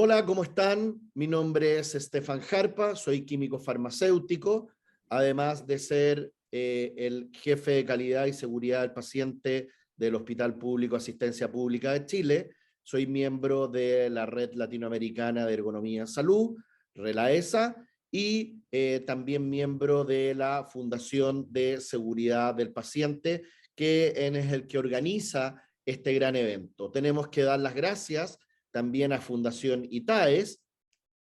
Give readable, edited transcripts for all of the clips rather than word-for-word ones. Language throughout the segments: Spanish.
Hola, ¿cómo están? Mi nombre es Estefan Jarpa, soy químico farmacéutico, además de ser el jefe de calidad y seguridad del paciente del Hospital Público Asistencia Pública de Chile. Soy miembro de la Red Latinoamericana de Ergonomía en Salud, RELAESA, y también miembro de la Fundación de Seguridad del Paciente, que es el que organiza este gran evento. Tenemos que dar las gracias también a Fundación ITAES.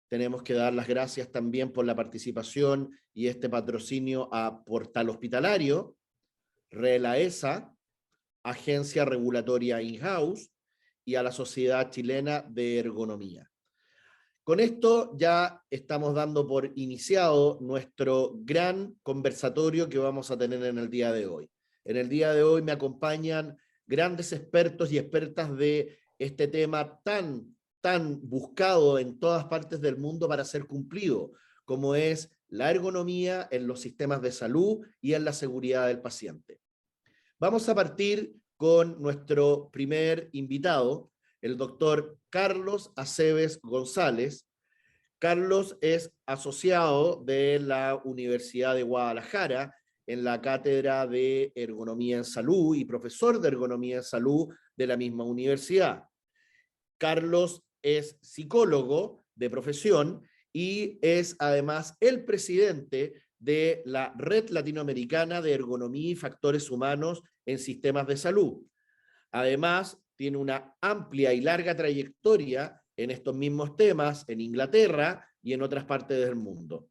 Tenemos que dar las gracias también por la participación y este patrocinio a Portal Hospitalario, RELAESA, Agencia Regulatoria In-House y a la Sociedad Chilena de Ergonomía. Con esto ya estamos dando por iniciado nuestro gran conversatorio que vamos a tener en el día de hoy. En el día de hoy me acompañan grandes expertos y expertas de este tema tan buscado en todas partes del mundo para ser cumplido, como es la ergonomía en los sistemas de salud y en la seguridad del paciente. Vamos a partir con nuestro primer invitado, el doctor Carlos Aceves González. Carlos es asociado de la Universidad de Guadalajara en la Cátedra de Ergonomía en Salud y profesor de Ergonomía en Salud de la misma universidad. Carlos es psicólogo de profesión y es además el presidente de la Red Latinoamericana de Ergonomía y Factores Humanos en Sistemas de Salud. Además, tiene una amplia y larga trayectoria en estos mismos temas en Inglaterra y en otras partes del mundo.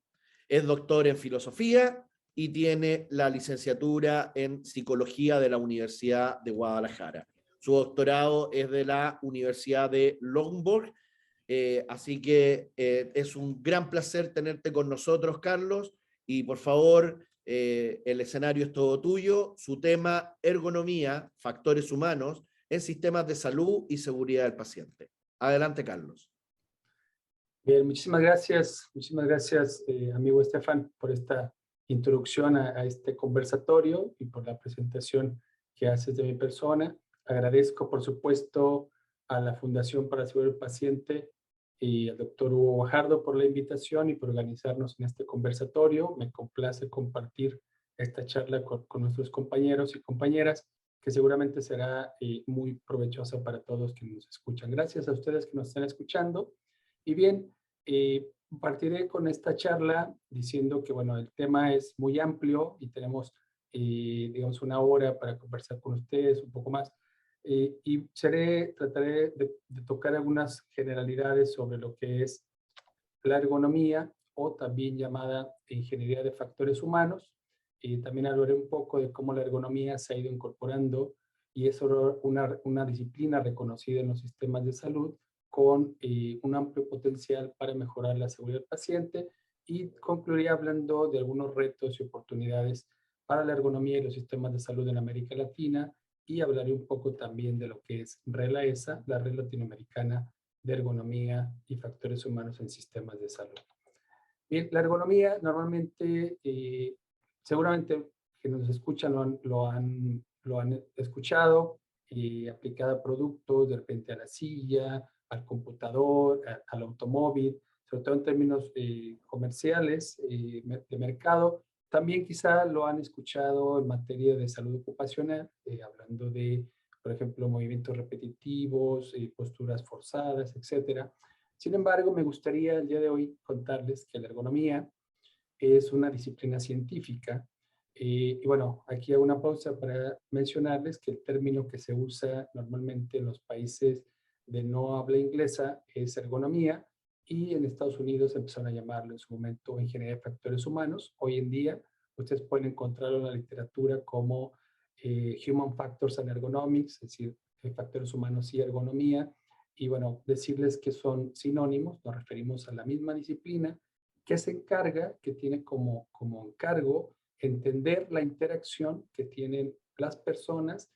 Es doctor en filosofía y tiene la licenciatura en psicología de la Universidad de Guadalajara. Su doctorado es de la Universidad de Longbourn, así que es un gran placer tenerte con nosotros, Carlos, y por favor, el escenario es todo tuyo. Su tema, ergonomía, factores humanos en sistemas de salud y seguridad del paciente. Adelante, Carlos. Bien, muchísimas gracias, amigo Estefan, por esta introducción a este conversatorio y por la presentación que haces de mi persona. Agradezco, por supuesto, a la Fundación para la Seguridad del Paciente y al doctor Hugo Guajardo por la invitación y por organizarnos en este conversatorio. Me complace compartir esta charla con nuestros compañeros y compañeras, que seguramente será muy provechosa para todos quienes nos escuchan. Gracias a ustedes que nos están escuchando. Y bien, partiré con esta charla diciendo que, bueno, el tema es muy amplio y tenemos, digamos, una hora para conversar con ustedes, un poco más. Y trataré de tocar algunas generalidades sobre lo que es la ergonomía, o también llamada ingeniería de factores humanos. También hablaré un poco de cómo la ergonomía se ha ido incorporando y es una disciplina reconocida en los sistemas de salud con un amplio potencial para mejorar la seguridad del paciente, y concluiré hablando de algunos retos y oportunidades para la ergonomía y los sistemas de salud en América Latina, y hablaré un poco también de lo que es RELAESA, la Red Latinoamericana de Ergonomía y Factores Humanos en Sistemas de Salud. Bien, la ergonomía normalmente, seguramente que nos escuchan lo han escuchado, aplicada a productos, de repente a la silla, al computador, al automóvil, sobre todo en términos comerciales, de mercado. También quizá lo han escuchado en materia de salud ocupacional, hablando de, por ejemplo, movimientos repetitivos, posturas forzadas, etcétera. Sin embargo, me gustaría el día de hoy contarles que la ergonomía es una disciplina científica. Y bueno, aquí hago una pausa para mencionarles que el término que se usa normalmente en los países de no habla inglesa es ergonomía, y en Estados Unidos empezaron a llamarlo en su momento ingeniería de factores humanos. Hoy en día ustedes pueden encontrarlo en la literatura como Human Factors and Ergonomics, es decir, factores humanos y ergonomía. Y bueno, decirles que son sinónimos, nos referimos a la misma disciplina que se encarga, que tiene como encargo entender la interacción que tienen las personas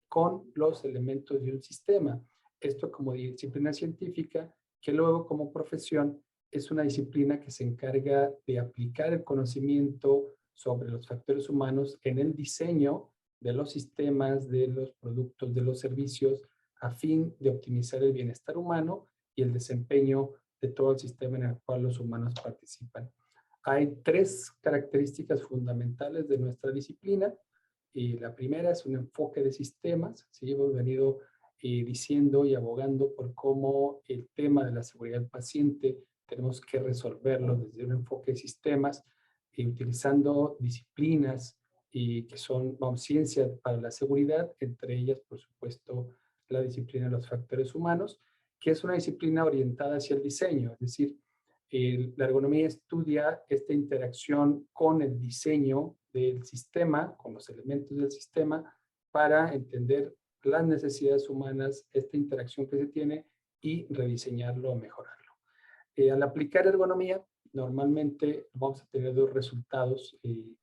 con los elementos de un sistema. Esto como disciplina científica, que luego como profesión es una disciplina que se encarga de aplicar el conocimiento sobre los factores humanos en el diseño de los sistemas, de los productos, de los servicios, a fin de optimizar el bienestar humano y el desempeño de todo el sistema en el cual los humanos participan. Hay 3 características fundamentales de nuestra disciplina. Y la primera es un enfoque de sistemas. ¿Sí? Hemos venido diciendo y abogando por cómo el tema de la seguridad del paciente tenemos que resolverlo desde un enfoque de sistemas, utilizando disciplinas que son, vamos, ciencia para la seguridad, entre ellas, por supuesto, la disciplina de los factores humanos, que es una disciplina orientada hacia el diseño, es decir, la ergonomía estudia esta interacción con el diseño del sistema, con los elementos del sistema, para entender las necesidades humanas, esta interacción que se tiene y rediseñarlo o mejorarlo. Al aplicar ergonomía, normalmente vamos a tener 2 resultados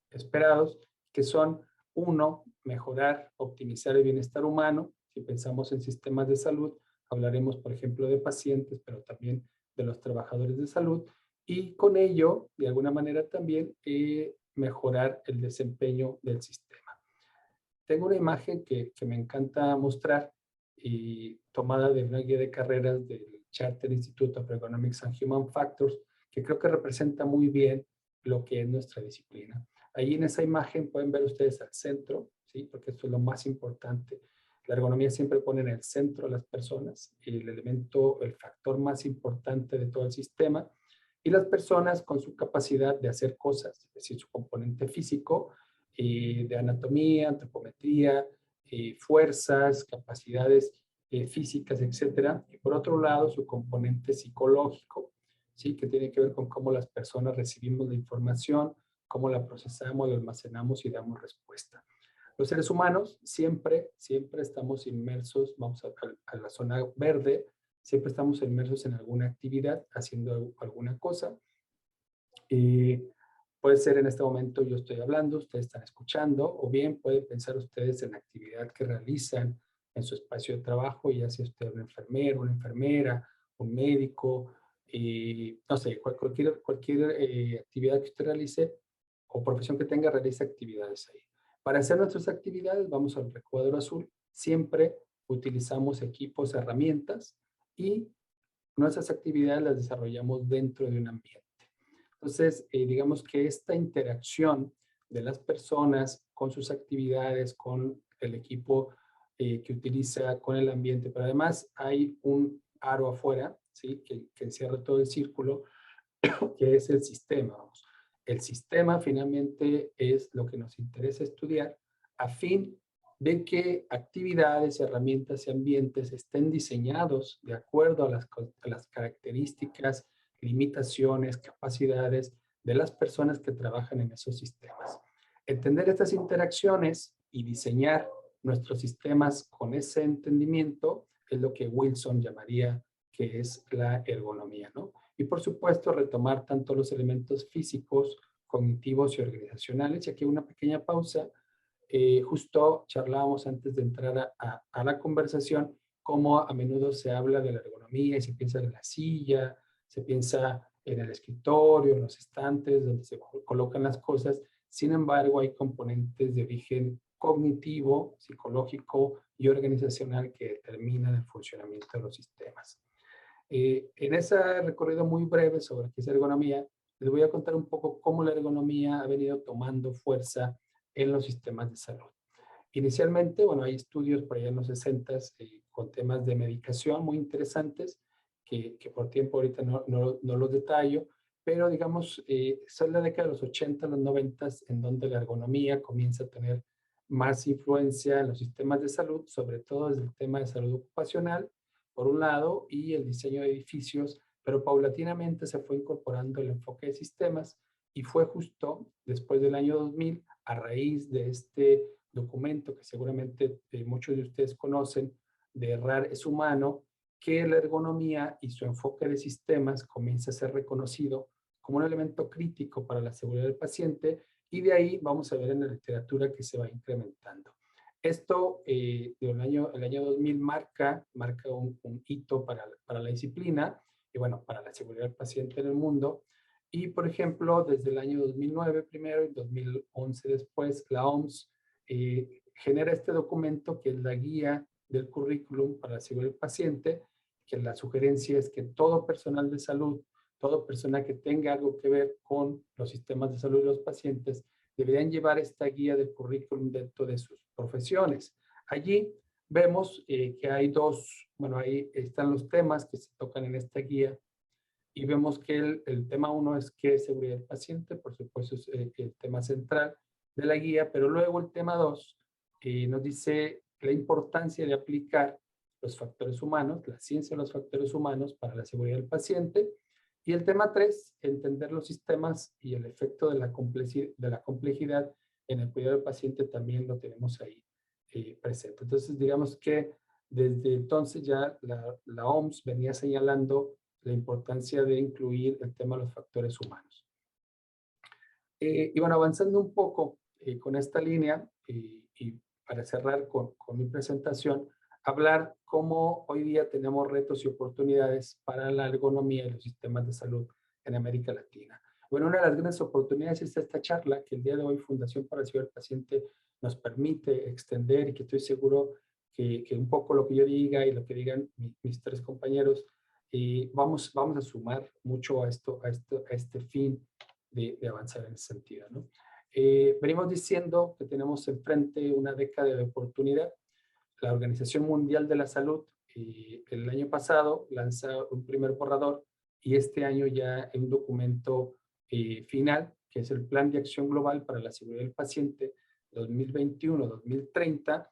esperados, que son, uno, mejorar, optimizar el bienestar humano. Si pensamos en sistemas de salud, hablaremos, por ejemplo, de pacientes, pero también de los trabajadores de salud, y con ello, de alguna manera también, mejorar el desempeño del sistema. Tengo una imagen que me encanta mostrar, tomada de una guía de carreras del Charter Institute of Ergonomics and Human Factors, que creo que representa muy bien lo que es nuestra disciplina. Ahí en esa imagen pueden ver ustedes al centro, ¿sí? Porque esto es lo más importante. La ergonomía siempre pone en el centro a las personas, el elemento, el factor más importante de todo el sistema, y las personas con su capacidad de hacer cosas, es decir, su componente físico, de anatomía, antropometría, fuerzas, capacidades físicas, etcétera. Y por otro lado, su componente psicológico, ¿sí? Que tiene que ver con cómo las personas recibimos la información, cómo la procesamos, la almacenamos y damos respuesta. Los seres humanos siempre estamos inmersos, vamos a la zona verde, siempre estamos inmersos en alguna actividad, haciendo alguna cosa. Puede ser en este momento yo estoy hablando, ustedes están escuchando, o bien pueden pensar ustedes en la actividad que realizan en su espacio de trabajo, ya sea usted un enfermero, una enfermera, un médico, no sé, cualquier actividad que usted realice o profesión que tenga, realice actividades ahí. Para hacer nuestras actividades, vamos al recuadro azul, siempre utilizamos equipos, herramientas, y nuestras actividades las desarrollamos dentro de un ambiente. Entonces, digamos que esta interacción de las personas con sus actividades, con el equipo que utiliza, con el ambiente, pero además hay un aro afuera, ¿sí? que encierra todo el círculo, que es el sistema. Vamos. El sistema finalmente es lo que nos interesa estudiar a fin de que actividades, herramientas y ambientes estén diseñados de acuerdo a las características, limitaciones, capacidades de las personas que trabajan en esos sistemas. Entender estas interacciones y diseñar nuestros sistemas con ese entendimiento es lo que Wilson llamaría que es la ergonomía, ¿no? Y por supuesto retomar tanto los elementos físicos, cognitivos y organizacionales. Y aquí una pequeña pausa. Justo charlábamos antes de entrar a la conversación cómo a menudo se habla de la ergonomía y se piensa en la silla, se piensa en el escritorio, en los estantes donde se colocan las cosas. Sin embargo, hay componentes de origen cognitivo, psicológico y organizacional que determinan el funcionamiento de los sistemas. En ese recorrido muy breve sobre qué es ergonomía, les voy a contar un poco cómo la ergonomía ha venido tomando fuerza en los sistemas de salud. Inicialmente, bueno, hay estudios por allá en los 60 con temas de medicación muy interesantes, que por tiempo ahorita no los detallo, pero digamos, son la década de los 80, los 90, en donde la ergonomía comienza a tener más influencia en los sistemas de salud, sobre todo desde el tema de salud ocupacional, por un lado, y el diseño de edificios, pero paulatinamente se fue incorporando el enfoque de sistemas, y fue justo después del año 2000, a raíz de este documento que seguramente muchos de ustedes conocen, de Errar es humano, que la ergonomía y su enfoque de sistemas comienza a ser reconocido como un elemento crítico para la seguridad del paciente, y de ahí vamos a ver en la literatura que se va incrementando. Esto, el año 2000 marca un hito para la disciplina y bueno, para la seguridad del paciente en el mundo. Y por ejemplo, desde el año 2009 primero y 2011 después, la OMS genera este documento que es la guía del currículum para la seguridad del paciente, que la sugerencia es que todo personal de salud, todo personal que tenga algo que ver con los sistemas de salud de los pacientes, deberían llevar esta guía del currículum dentro de sus profesiones. Allí vemos que hay dos, bueno, ahí están los temas que se tocan en esta guía y vemos que el tema 1 es qué es seguridad del paciente, por supuesto es el tema central de la guía, pero luego el tema 2 nos dice la importancia de aplicar los factores humanos, la ciencia de los factores humanos para la seguridad del paciente. Y el tema 3, entender los sistemas y el efecto de la complejidad en el cuidado del paciente también lo tenemos ahí presente. Entonces, digamos que desde entonces ya la OMS venía señalando la importancia de incluir el tema de los factores humanos. Y bueno, avanzando un poco con esta línea y para cerrar con mi presentación, hablar cómo hoy día tenemos retos y oportunidades para la ergonomía y los sistemas de salud en América Latina. Bueno, una de las grandes oportunidades es esta charla que el día de hoy Fundación para la Seguridad del Paciente nos permite extender y que estoy seguro que un poco lo que yo diga y lo que digan mis tres compañeros, vamos a sumar mucho a este fin de avanzar en ese sentido, ¿no? Venimos diciendo que tenemos enfrente una década de oportunidad. La Organización Mundial de la Salud el año pasado lanza un primer borrador y este año ya un documento final, que es el Plan de Acción Global para la Seguridad del Paciente 2021-2030,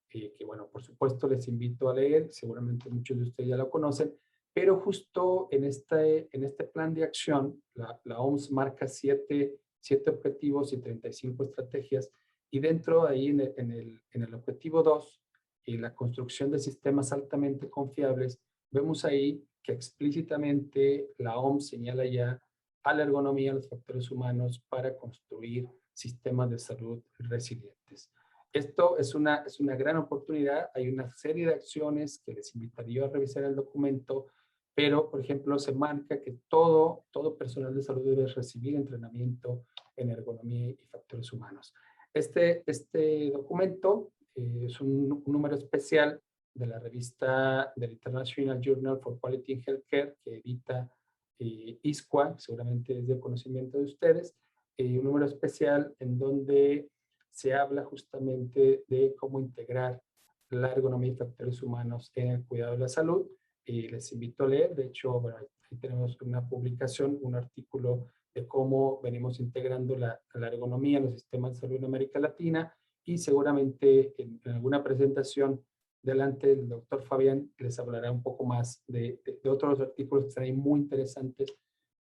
que bueno, por supuesto les invito a leer, seguramente muchos de ustedes ya lo conocen, pero justo en este plan de acción, la OMS marca siete objetivos y 35 estrategias, y dentro de ahí en el objetivo 2, la construcción de sistemas altamente confiables, vemos ahí que explícitamente la OMS señala ya a la ergonomía, a los factores humanos para construir sistemas de salud resilientes. Esto es una gran oportunidad. Hay una serie de acciones que les invitaría a revisar el documento, pero, por ejemplo, se marca que todo personal de salud debe recibir entrenamiento en ergonomía y factores humanos. Este documento es un número especial de la revista del International Journal for Quality in Healthcare que edita ISQA, seguramente es de conocimiento de ustedes, un número especial en donde se habla justamente de cómo integrar la ergonomía y factores humanos en el cuidado de la salud. Les invito a leer, de hecho, bueno, ahí tenemos una publicación, un artículo de cómo venimos integrando la ergonomía en los sistemas de salud en América Latina, y seguramente en alguna presentación delante el doctor Fabián les hablará un poco más de otros artículos que están ahí muy interesantes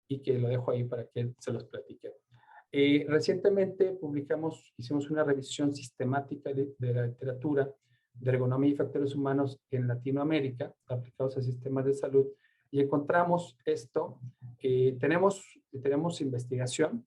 y que lo dejo ahí para que él se los platique. Recientemente hicimos una revisión sistemática de la literatura de ergonomía y factores humanos en Latinoamérica aplicados a sistemas de salud, y encontramos esto. Tenemos investigación,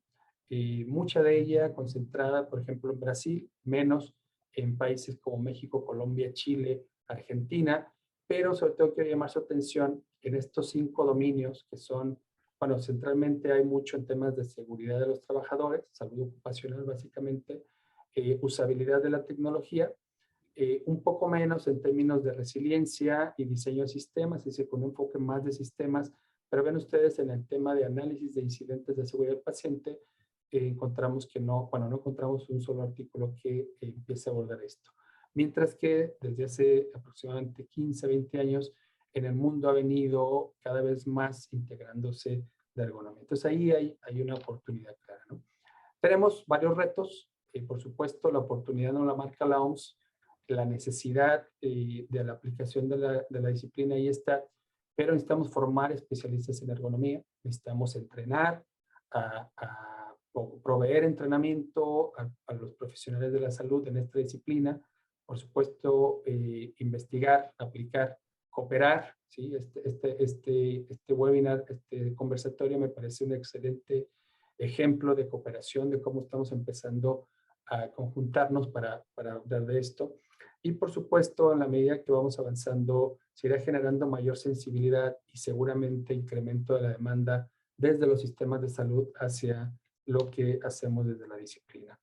mucha de ella concentrada, por ejemplo, en Brasil, menos en países como México, Colombia, Chile, Argentina, pero sobre todo quiero llamar su atención en estos 5 dominios que son, bueno, centralmente hay mucho en temas de seguridad de los trabajadores, salud ocupacional básicamente, usabilidad de la tecnología, un poco menos en términos de resiliencia y diseño de sistemas, es decir, con un enfoque más de sistemas, pero ven ustedes en el tema de análisis de incidentes de seguridad del paciente, encontramos que no encontramos un solo artículo que empiece a abordar esto. Mientras que desde hace aproximadamente 15, 20 años, en el mundo ha venido cada vez más integrándose la ergonomía. Entonces ahí hay una oportunidad clara, ¿no? Tenemos varios retos, por supuesto la oportunidad no la marca la OMS, la necesidad de la aplicación de la disciplina ahí está, pero necesitamos formar especialistas en ergonomía, necesitamos entrenar, proveer entrenamiento a los profesionales de la salud en esta disciplina, por supuesto investigar, aplicar, cooperar, ¿sí? Este webinar, este conversatorio me parece un excelente ejemplo de cooperación, de cómo estamos empezando a conjuntarnos para hablar de esto. Y por supuesto, en la medida que vamos avanzando, se irá generando mayor sensibilidad y seguramente incremento de la demanda desde los sistemas de salud hacia lo que hacemos desde la disciplina.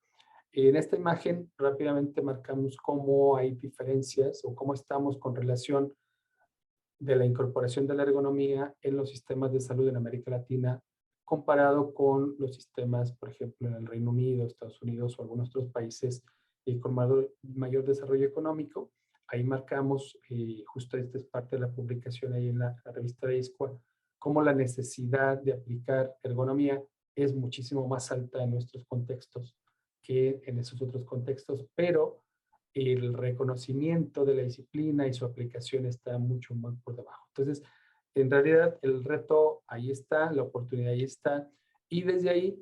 En esta imagen rápidamente marcamos cómo hay diferencias o cómo estamos con relación de la incorporación de la ergonomía en los sistemas de salud en América Latina comparado con los sistemas, por ejemplo, en el Reino Unido, Estados Unidos o algunos otros países con mayor desarrollo económico. Ahí marcamos, justo esta es parte de la publicación ahí en la revista de ISCUA, cómo la necesidad de aplicar ergonomía es muchísimo más alta en nuestros contextos que en esos otros contextos, pero el reconocimiento de la disciplina y su aplicación está mucho más por debajo. Entonces, en realidad, el reto ahí está, la oportunidad ahí está, y desde ahí,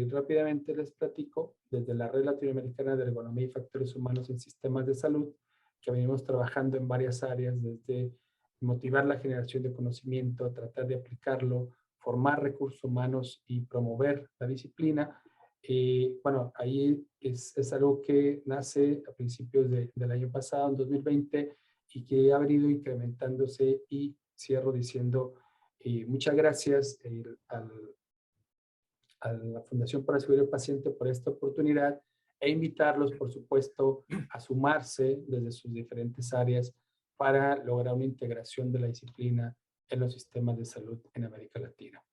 rápidamente les platico, desde la Red Latinoamericana de Ergonomía y Factores Humanos en Sistemas de Salud, que venimos trabajando en varias áreas, desde motivar la generación de conocimiento, tratar de aplicarlo, formar recursos humanos y promover la disciplina. Bueno, ahí es algo que nace a principios del año pasado, en 2020, y que ha venido incrementándose, y cierro diciendo muchas gracias a la Fundación para Asegurar al Paciente por esta oportunidad, e invitarlos, por supuesto, a sumarse desde sus diferentes áreas para lograr una integración de la disciplina en los sistemas de salud en América Latina.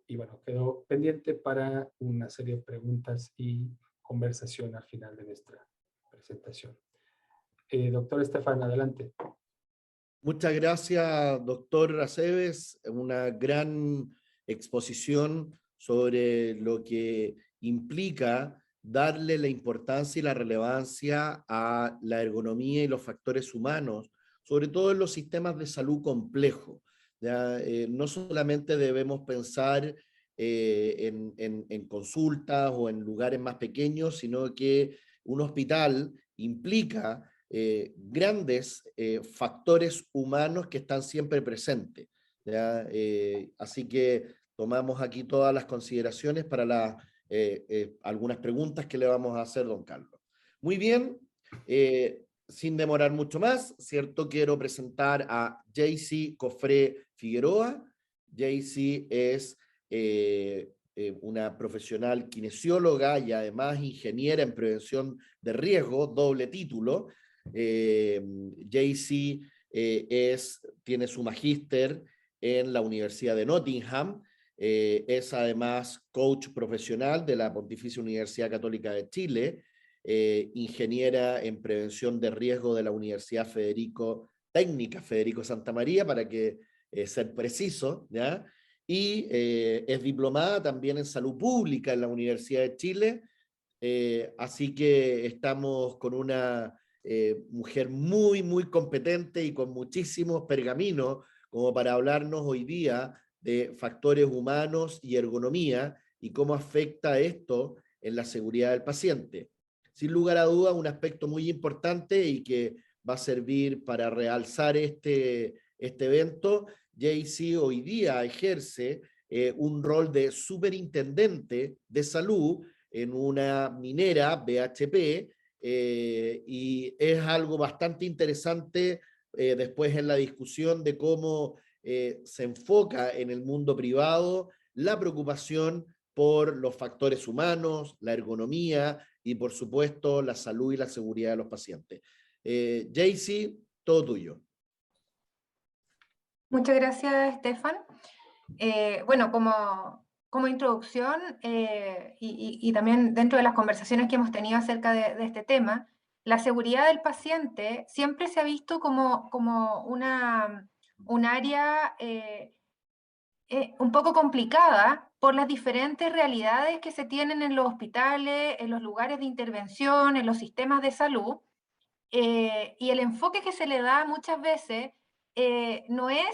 Y bueno, quedo pendiente para una serie de preguntas y conversación al final de nuestra presentación. Doctor Estefan, adelante. Muchas gracias, doctor Aceves. Una gran exposición sobre lo que implica darle la importancia y la relevancia a la ergonomía y los factores humanos, sobre todo en los sistemas de salud complejos. No solamente debemos pensar en consultas o en lugares más pequeños, sino que un hospital implica grandes factores humanos que están siempre presentes. Así que tomamos aquí todas las consideraciones para algunas preguntas que le vamos a hacer, don Carlos. Muy bien, sin demorar mucho más, ¿cierto? Quiero presentar a Jaycee Cofré Figueroa. Jaycee es una profesional kinesióloga y además ingeniera en prevención de riesgo, doble título. Jaycee tiene su magíster en la Universidad de Nottingham, es además coach profesional de la Pontificia Universidad Católica de Chile, ingeniera en prevención de riesgo de la Universidad Técnica Federico Santa María, para que ser preciso, ¿ya? Y es diplomada también en salud pública en la Universidad de Chile, así que estamos con una mujer muy, muy competente y con muchísimos pergaminos como para hablarnos hoy día de factores humanos y ergonomía y cómo afecta esto en la seguridad del paciente. Sin lugar a dudas, un aspecto muy importante y que va a servir para realzar este evento. Jaycee hoy día ejerce un rol de superintendente de salud en una minera BHP, y es algo bastante interesante después en la discusión de cómo se enfoca en el mundo privado la preocupación por los factores humanos, la ergonomía y por supuesto la salud y la seguridad de los pacientes. Jaycee, todo tuyo. Muchas gracias, Estefan. Bueno, como introducción y también dentro de las conversaciones que hemos tenido acerca de este tema, la seguridad del paciente siempre se ha visto como un área un poco complicada por las diferentes realidades que se tienen en los hospitales, en los lugares de intervención, en los sistemas de salud, y el enfoque que se le da muchas veces no es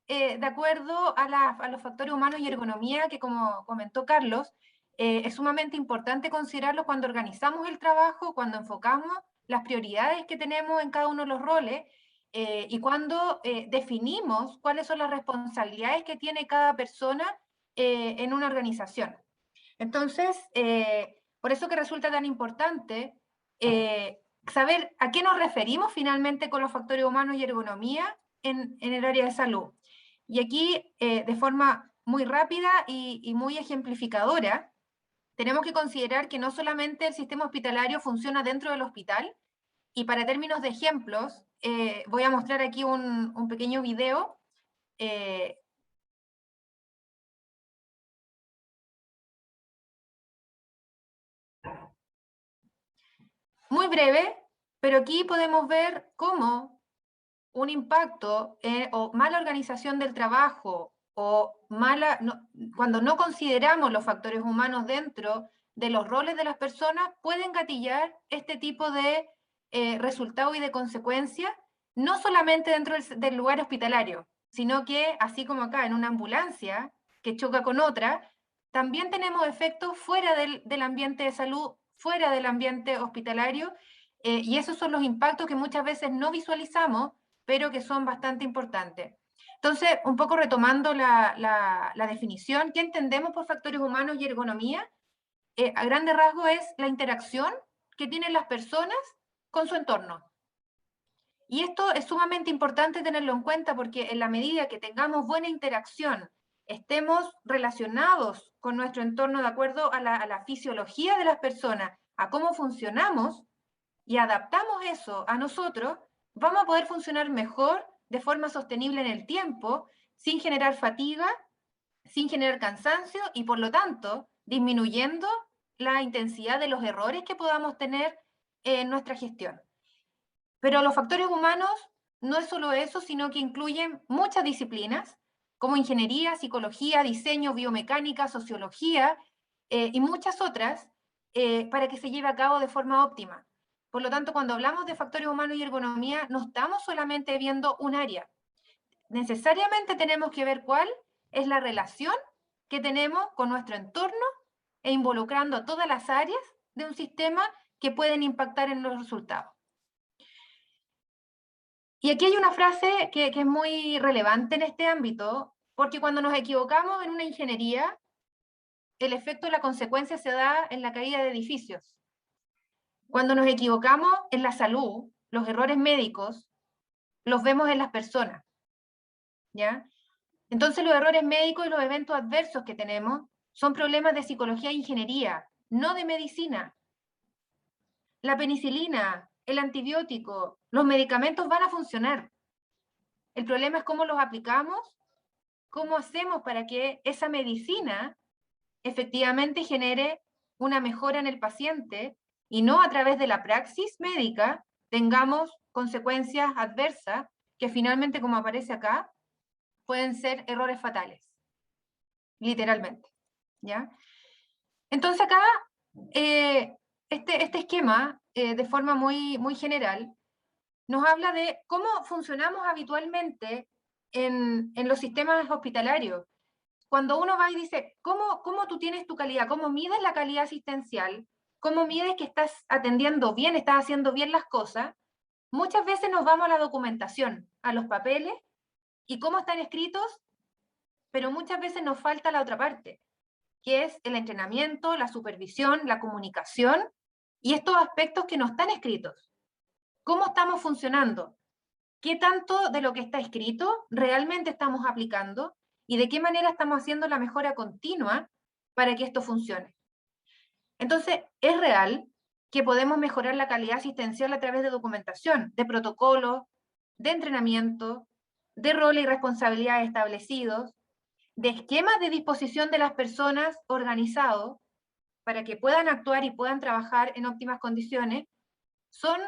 de acuerdo a los factores humanos y ergonomía, que como comentó Carlos, es sumamente importante considerarlo cuando organizamos el trabajo, cuando enfocamos las prioridades que tenemos en cada uno de los roles, y cuando definimos cuáles son las responsabilidades que tiene cada persona en una organización. Entonces, por eso que resulta tan importante saber a qué nos referimos finalmente con los factores humanos y ergonomía en el área de salud. Y aquí, de forma muy rápida y muy ejemplificadora, tenemos que considerar que no solamente el sistema hospitalario funciona dentro del hospital, y para términos de ejemplos, voy a mostrar aquí un pequeño video Muy breve, pero aquí podemos ver cómo un impacto o mala organización del trabajo o cuando no consideramos los factores humanos dentro de los roles de las personas pueden gatillar este tipo de resultados y de consecuencias, no solamente dentro del lugar hospitalario, sino que así como acá en una ambulancia que choca con otra, también tenemos efectos fuera del ambiente de salud, fuera del ambiente hospitalario, y esos son los impactos que muchas veces no visualizamos, pero que son bastante importantes. Entonces, un poco retomando la definición, ¿qué entendemos por factores humanos y ergonomía? A grandes rasgos es la interacción que tienen las personas con su entorno. Y esto es sumamente importante tenerlo en cuenta porque en la medida que tengamos buena interacción, estemos relacionados con nuestro entorno de acuerdo a la fisiología de las personas, a cómo funcionamos, y adaptamos eso a nosotros, vamos a poder funcionar mejor de forma sostenible en el tiempo, sin generar fatiga, sin generar cansancio y por lo tanto disminuyendo la intensidad de los errores que podamos tener en nuestra gestión. Pero los factores humanos no es solo eso, sino que incluyen muchas disciplinas, como ingeniería, psicología, diseño, biomecánica, sociología y muchas otras, para que se lleve a cabo de forma óptima. Por lo tanto, cuando hablamos de factores humanos y ergonomía, no estamos solamente viendo un área. Necesariamente tenemos que ver cuál es la relación que tenemos con nuestro entorno e involucrando a todas las áreas de un sistema que pueden impactar en los resultados. Y aquí hay una frase que es muy relevante en este ámbito, porque cuando nos equivocamos en una ingeniería, el efecto de la consecuencia se da en la caída de edificios. Cuando nos equivocamos en la salud, los errores médicos, los vemos en las personas, ¿ya? Entonces los errores médicos y los eventos adversos que tenemos son problemas de psicología e ingeniería, no de medicina. La penicilina, el antibiótico, los medicamentos van a funcionar. El problema es cómo los aplicamos, cómo hacemos para que esa medicina efectivamente genere una mejora en el paciente y no a través de la praxis médica tengamos consecuencias adversas que finalmente, como aparece acá, pueden ser errores fatales, literalmente, ¿ya? Entonces acá, este esquema, de forma muy general, nos habla de cómo funcionamos habitualmente en los sistemas hospitalarios. Cuando uno va y dice, ¿cómo tú tienes tu calidad? ¿Cómo mides la calidad asistencial? ¿Cómo mides que estás atendiendo bien, estás haciendo bien las cosas? Muchas veces nos vamos a la documentación, a los papeles, y cómo están escritos, pero muchas veces nos falta la otra parte, que es el entrenamiento, la supervisión, la comunicación, y estos aspectos que no están escritos. ¿Cómo estamos funcionando? ¿Qué tanto de lo que está escrito realmente estamos aplicando? ¿Y de qué manera estamos haciendo la mejora continua para que esto funcione? Entonces, es real que podemos mejorar la calidad asistencial a través de documentación, de protocolos, de entrenamiento, de roles y responsabilidades establecidos, de esquemas de disposición de las personas organizados para que puedan actuar y puedan trabajar en óptimas condiciones. Son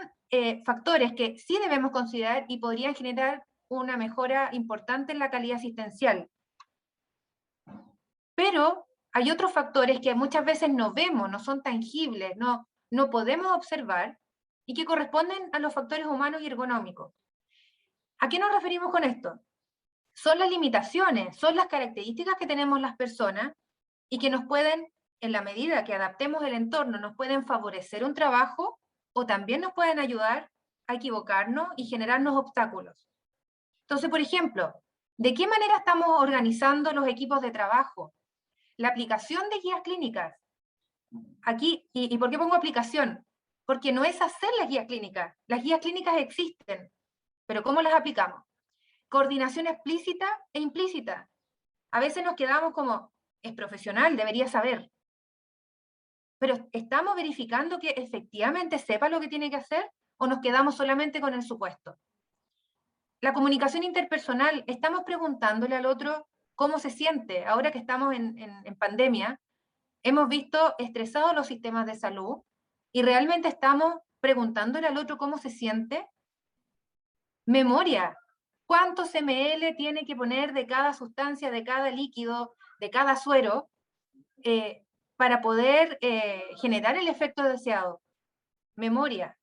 factores que sí debemos considerar y podrían generar una mejora importante en la calidad asistencial. Pero hay otros factores que muchas veces no vemos, no son tangibles, no podemos observar y que corresponden a los factores humanos y ergonómicos. ¿A qué nos referimos con esto? Son las limitaciones, son las características que tenemos las personas y que nos pueden, en la medida que adaptemos el entorno, nos pueden favorecer un trabajo o también nos pueden ayudar a equivocarnos y generarnos obstáculos. Entonces, por ejemplo, ¿de qué manera estamos organizando los equipos de trabajo? La aplicación de guías clínicas. Aquí, ¿y por qué pongo aplicación? Porque no es hacer las guías clínicas. Las guías clínicas existen, pero ¿cómo las aplicamos? Coordinación explícita e implícita. A veces nos quedamos como, es profesional, debería saber. Pero ¿estamos verificando que efectivamente sepa lo que tiene que hacer o nos quedamos solamente con el supuesto? La comunicación interpersonal, estamos preguntándole al otro cómo se siente. Ahora que estamos en pandemia, hemos visto estresados los sistemas de salud y realmente estamos preguntándole al otro cómo se siente. Memoria. ¿Cuántos ml tiene que poner de cada sustancia, de cada líquido, de cada suero, para poder generar el efecto deseado? Memoria.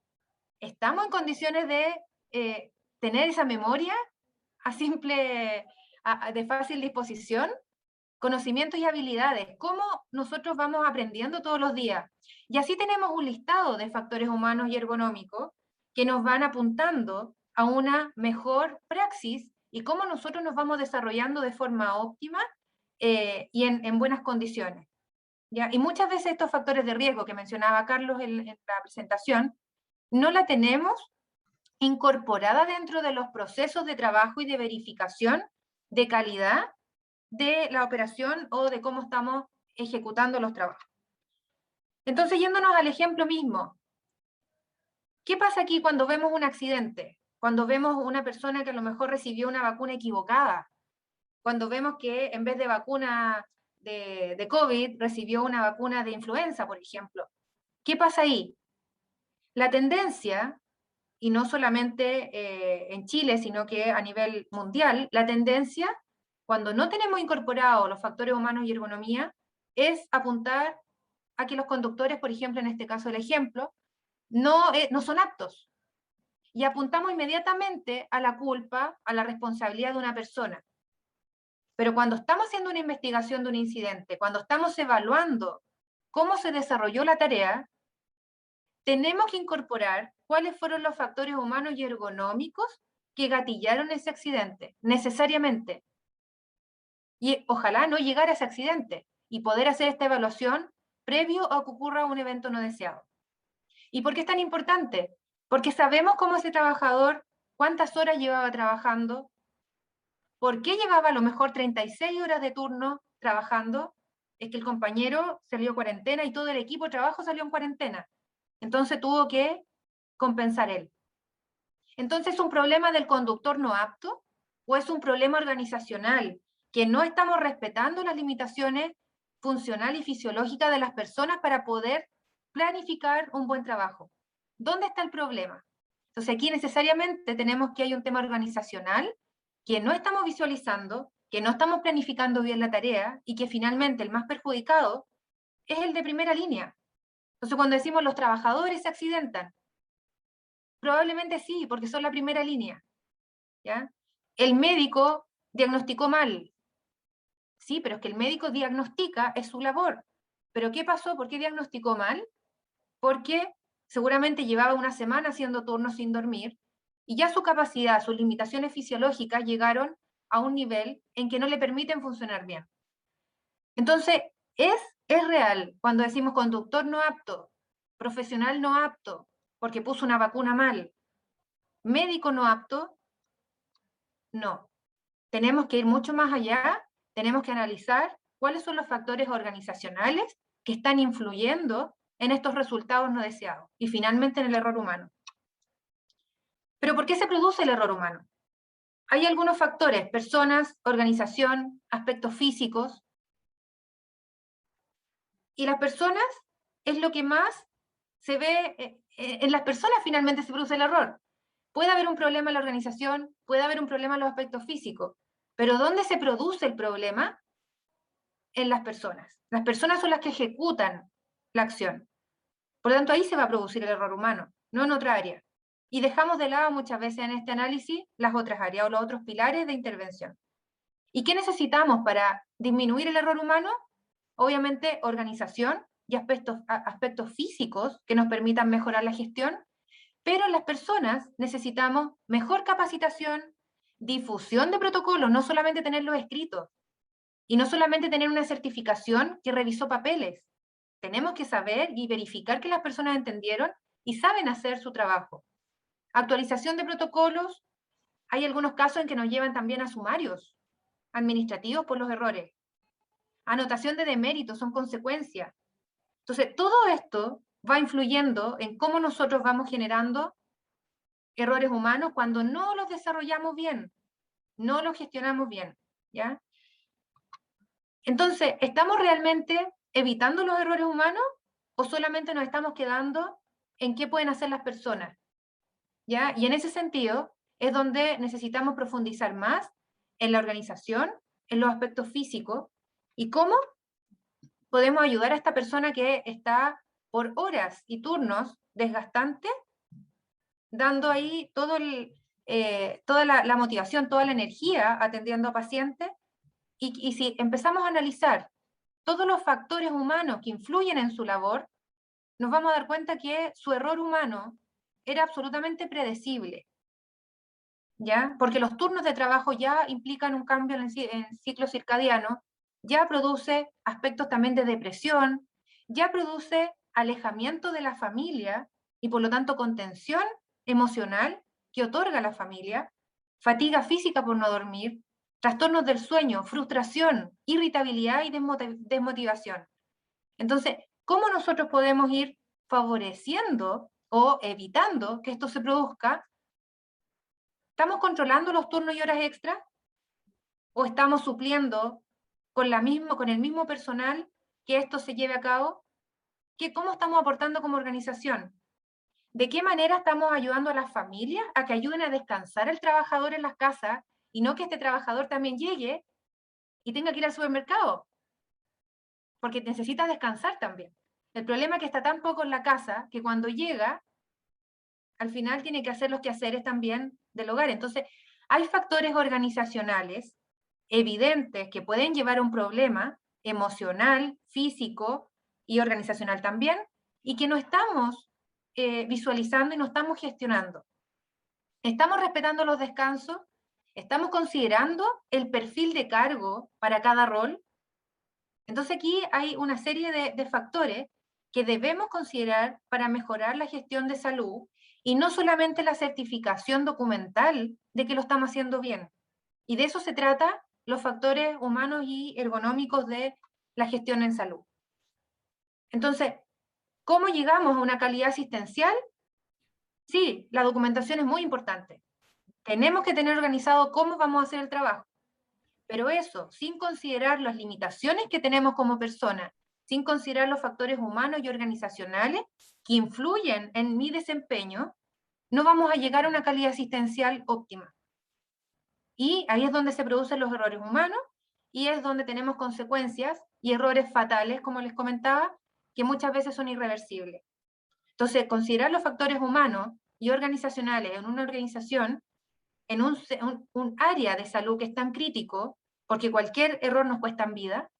¿Estamos en condiciones de tener esa memoria de fácil disposición? Conocimientos y habilidades. ¿Cómo nosotros vamos aprendiendo todos los días? Y así tenemos un listado de factores humanos y ergonómicos que nos van apuntando a una mejor praxis y cómo nosotros nos vamos desarrollando de forma óptima y en buenas condiciones. ¿Ya? Y muchas veces estos factores de riesgo que mencionaba Carlos en la presentación, no la tenemos incorporada dentro de los procesos de trabajo y de verificación de calidad de la operación o de cómo estamos ejecutando los trabajos. Entonces, yéndonos al ejemplo mismo, ¿qué pasa aquí cuando vemos un accidente? Cuando vemos una persona que a lo mejor recibió una vacuna equivocada, cuando vemos que en vez de vacuna de COVID recibió una vacuna de influenza, por ejemplo. ¿Qué pasa ahí? La tendencia, y no solamente en Chile, sino que a nivel mundial, la tendencia, cuando no tenemos incorporados los factores humanos y ergonomía, es apuntar a que los conductores, por ejemplo, en este caso el ejemplo, no son aptos. Y apuntamos inmediatamente a la culpa, a la responsabilidad de una persona. Pero cuando estamos haciendo una investigación de un incidente, cuando estamos evaluando cómo se desarrolló la tarea, tenemos que incorporar cuáles fueron los factores humanos y ergonómicos que gatillaron ese accidente, necesariamente. Y ojalá no llegar a ese accidente y poder hacer esta evaluación previo a que ocurra un evento no deseado. ¿Y por qué es tan importante? Porque sabemos cómo ese trabajador, cuántas horas llevaba trabajando, por qué llevaba a lo mejor 36 horas de turno trabajando, es que el compañero salió a cuarentena y todo el equipo de trabajo salió en cuarentena. Entonces tuvo que compensar él. Entonces, ¿es un problema del conductor no apto o es un problema organizacional que no estamos respetando las limitaciones funcionales y fisiológicas de las personas para poder planificar un buen trabajo? ¿Dónde está el problema? Entonces aquí necesariamente tenemos que hay un tema organizacional que no estamos visualizando, que no estamos planificando bien la tarea y que finalmente el más perjudicado es el de primera línea. Entonces cuando decimos los trabajadores se accidentan, probablemente sí, porque son la primera línea. ¿Ya? El médico diagnosticó mal. Sí, pero es que el médico diagnostica, es su labor. ¿Pero qué pasó? ¿Por qué diagnosticó mal? Porque seguramente llevaba una semana haciendo turnos sin dormir, y ya su capacidad, sus limitaciones fisiológicas llegaron a un nivel en que no le permiten funcionar bien. Entonces, es real cuando decimos conductor no apto, profesional no apto, porque puso una vacuna mal, médico no apto, no. Tenemos que ir mucho más allá, tenemos que analizar cuáles son los factores organizacionales que están influyendo en estos resultados no deseados y finalmente en el error humano. ¿Pero por qué se produce el error humano? Hay algunos factores, personas, organización, aspectos físicos, y las personas es lo que más se ve, en las personas finalmente se produce el error. Puede haber un problema en la organización, puede haber un problema en los aspectos físicos, pero ¿dónde se produce el problema? En las personas. Las personas son las que ejecutan la acción. Por lo tanto, ahí se va a producir el error humano, no en otra área. Y dejamos de lado muchas veces en este análisis las otras áreas o los otros pilares de intervención. ¿Y qué necesitamos para disminuir el error humano? Obviamente, organización y aspectos físicos que nos permitan mejorar la gestión, pero las personas necesitamos mejor capacitación, difusión de protocolos, no solamente tenerlos escritos, y no solamente tener una certificación que revisó papeles. Tenemos que saber y verificar que las personas entendieron y saben hacer su trabajo. Actualización de protocolos, hay algunos casos en que nos llevan también a sumarios administrativos por los errores. Anotación de deméritos son consecuencias. Entonces, todo esto va influyendo en cómo nosotros vamos generando errores humanos cuando no los desarrollamos bien, no los gestionamos bien, ¿ya? Entonces, ¿estamos realmente evitando los errores humanos o solamente nos estamos quedando en qué pueden hacer las personas? ¿Ya? Y en ese sentido es donde necesitamos profundizar más en la organización, en los aspectos físicos, y cómo podemos ayudar a esta persona que está por horas y turnos desgastantes, dando ahí todo toda la motivación, toda la energía atendiendo a pacientes, y si empezamos a analizar todos los factores humanos que influyen en su labor, nos vamos a dar cuenta que su error humano era absolutamente predecible, ¿ya? Porque los turnos de trabajo ya implican un cambio en el ciclo circadiano, ya produce aspectos también de depresión, ya produce alejamiento de la familia y por lo tanto contención emocional que otorga la familia, fatiga física por no dormir, trastornos del sueño, frustración, irritabilidad y desmotivación. Entonces, ¿cómo nosotros podemos ir favoreciendo o evitando que esto se produzca? ¿Estamos controlando los turnos y horas extra? ¿O estamos supliendo con el mismo personal que esto se lleve a cabo? ¿Cómo estamos aportando como organización? ¿De qué manera estamos ayudando a las familias a que ayuden a descansar al trabajador en las casas y no que este trabajador también llegue y tenga que ir al supermercado? Porque necesita descansar también. El problema es que está tan poco en la casa que cuando llega, al final tiene que hacer los quehaceres también del hogar. Entonces, hay factores organizacionales evidentes que pueden llevar a un problema emocional, físico y organizacional también, y que no estamos visualizando y no estamos gestionando. ¿Estamos respetando los descansos? ¿Estamos considerando el perfil de cargo para cada rol? Entonces aquí hay una serie de factores que debemos considerar para mejorar la gestión de salud y no solamente la certificación documental de que lo estamos haciendo bien. Y de eso se trata los factores humanos y ergonómicos de la gestión en salud. Entonces, ¿cómo llegamos a una calidad asistencial? Sí, la documentación es muy importante. Tenemos que tener organizado cómo vamos a hacer el trabajo. Pero eso, sin considerar las limitaciones que tenemos como personas, sin considerar los factores humanos y organizacionales que influyen en mi desempeño, no vamos a llegar a una calidad asistencial óptima. Y ahí es donde se producen los errores humanos y es donde tenemos consecuencias y errores fatales, como les comentaba, que muchas veces son irreversibles. Entonces, considerar los factores humanos y organizacionales en una organización, en un área de salud que es tan crítico, porque cualquier error nos cuesta en vida,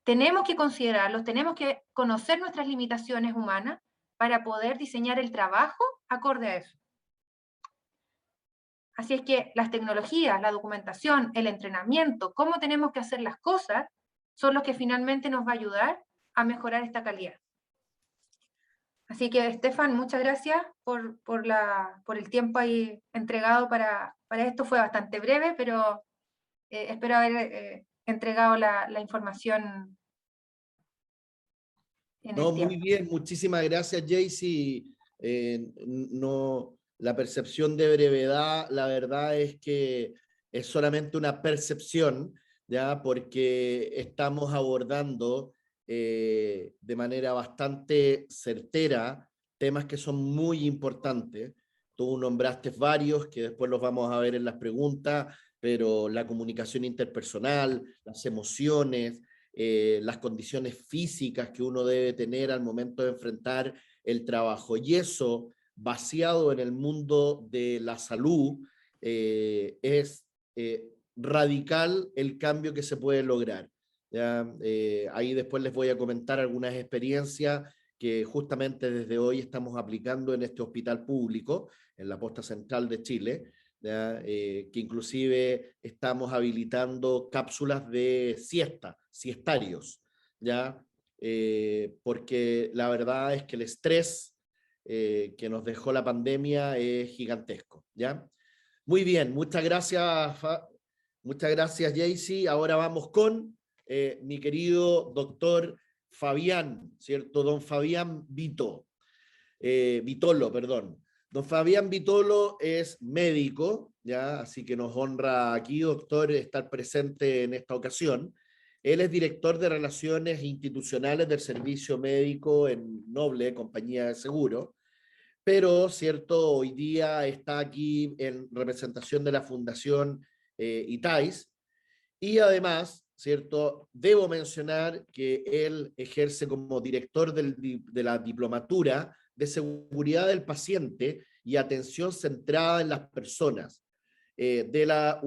tenemos que considerarlos, tenemos que conocer nuestras limitaciones humanas para poder diseñar el trabajo acorde a eso. Así es que las tecnologías, la documentación, el entrenamiento, cómo tenemos que hacer las cosas, son los que finalmente nos va a ayudar a mejorar esta calidad. Así que, Estefan, muchas gracias por el tiempo ahí entregado para esto. Fue bastante breve, pero espero haber entregado la información en No, el tiempo. muy bien, muchísimas gracias, Jaycee. No, la percepción de brevedad, la verdad es que es solamente una percepción, ¿ya? Porque estamos abordando de manera bastante certera temas que son muy importantes. Tú nombraste varios que después los vamos a ver en las preguntas, pero la comunicación interpersonal, las emociones, las condiciones físicas que uno debe tener al momento de enfrentar el trabajo. Y eso, vaciado en el mundo de la salud, es radical el cambio que se puede lograr. ¿Ya? Ahí después les voy a comentar algunas experiencias que justamente desde hoy estamos aplicando en este hospital público, en la Posta Central de Chile, que inclusive estamos habilitando cápsulas de siesta, siestarios, ¿ya? Porque la verdad es que el estrés que nos dejó la pandemia es gigantesco, ¿ya? Muy bien, muchas gracias, Jaycee. Ahora vamos con mi querido doctor Fabián, ¿cierto? Don Fabián Vitolo, perdón. Don Fabián Vitolo es médico, ¿ya? Así que nos honra aquí, doctor, estar presente en esta ocasión. Él es director de Relaciones Institucionales del Servicio Médico en Noble, compañía de seguro, pero, cierto, hoy día está aquí en representación de la Fundación ITAIS, y además, cierto, debo mencionar que él ejerce como director de la Diplomatura de Seguridad del Paciente y Atención Centrada en las Personas de la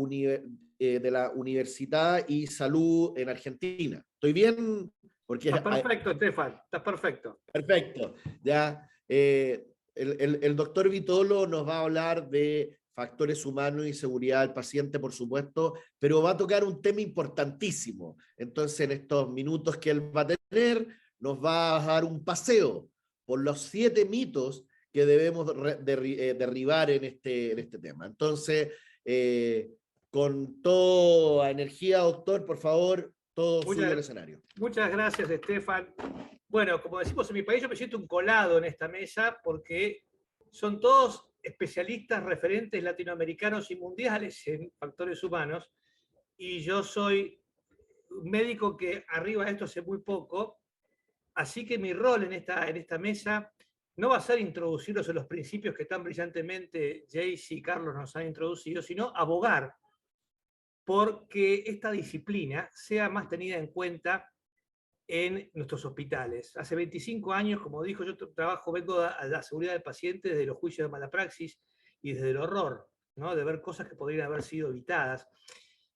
Universidad y Salud en Argentina. ¿Estoy bien? Porque Está perfecto, Estefan, está perfecto. perfecto. Ya, el doctor Vitolo nos va a hablar de factores humanos y seguridad del paciente, por supuesto, pero va a tocar un tema importantísimo. Entonces, en estos minutos que él va a tener, nos va a dar un paseo por los 7 mitos que debemos derribar en este tema. Entonces, con toda energía, doctor, por favor, todo suyo al escenario. Muchas gracias, Estefan. Bueno, como decimos en mi país, yo me siento un colado en esta mesa porque son todos especialistas referentes latinoamericanos y mundiales en factores humanos, y yo soy un médico que arriba de esto hace muy poco, así que mi rol en esta mesa no va a ser introducirlos en los principios que tan brillantemente Jayce y Carlos nos han introducido, sino abogar porque esta disciplina sea más tenida en cuenta en nuestros hospitales. Hace 25 años, como dijo, yo vengo a la seguridad del paciente desde los juicios de mala praxis y desde el horror, ¿no? De ver cosas que podrían haber sido evitadas.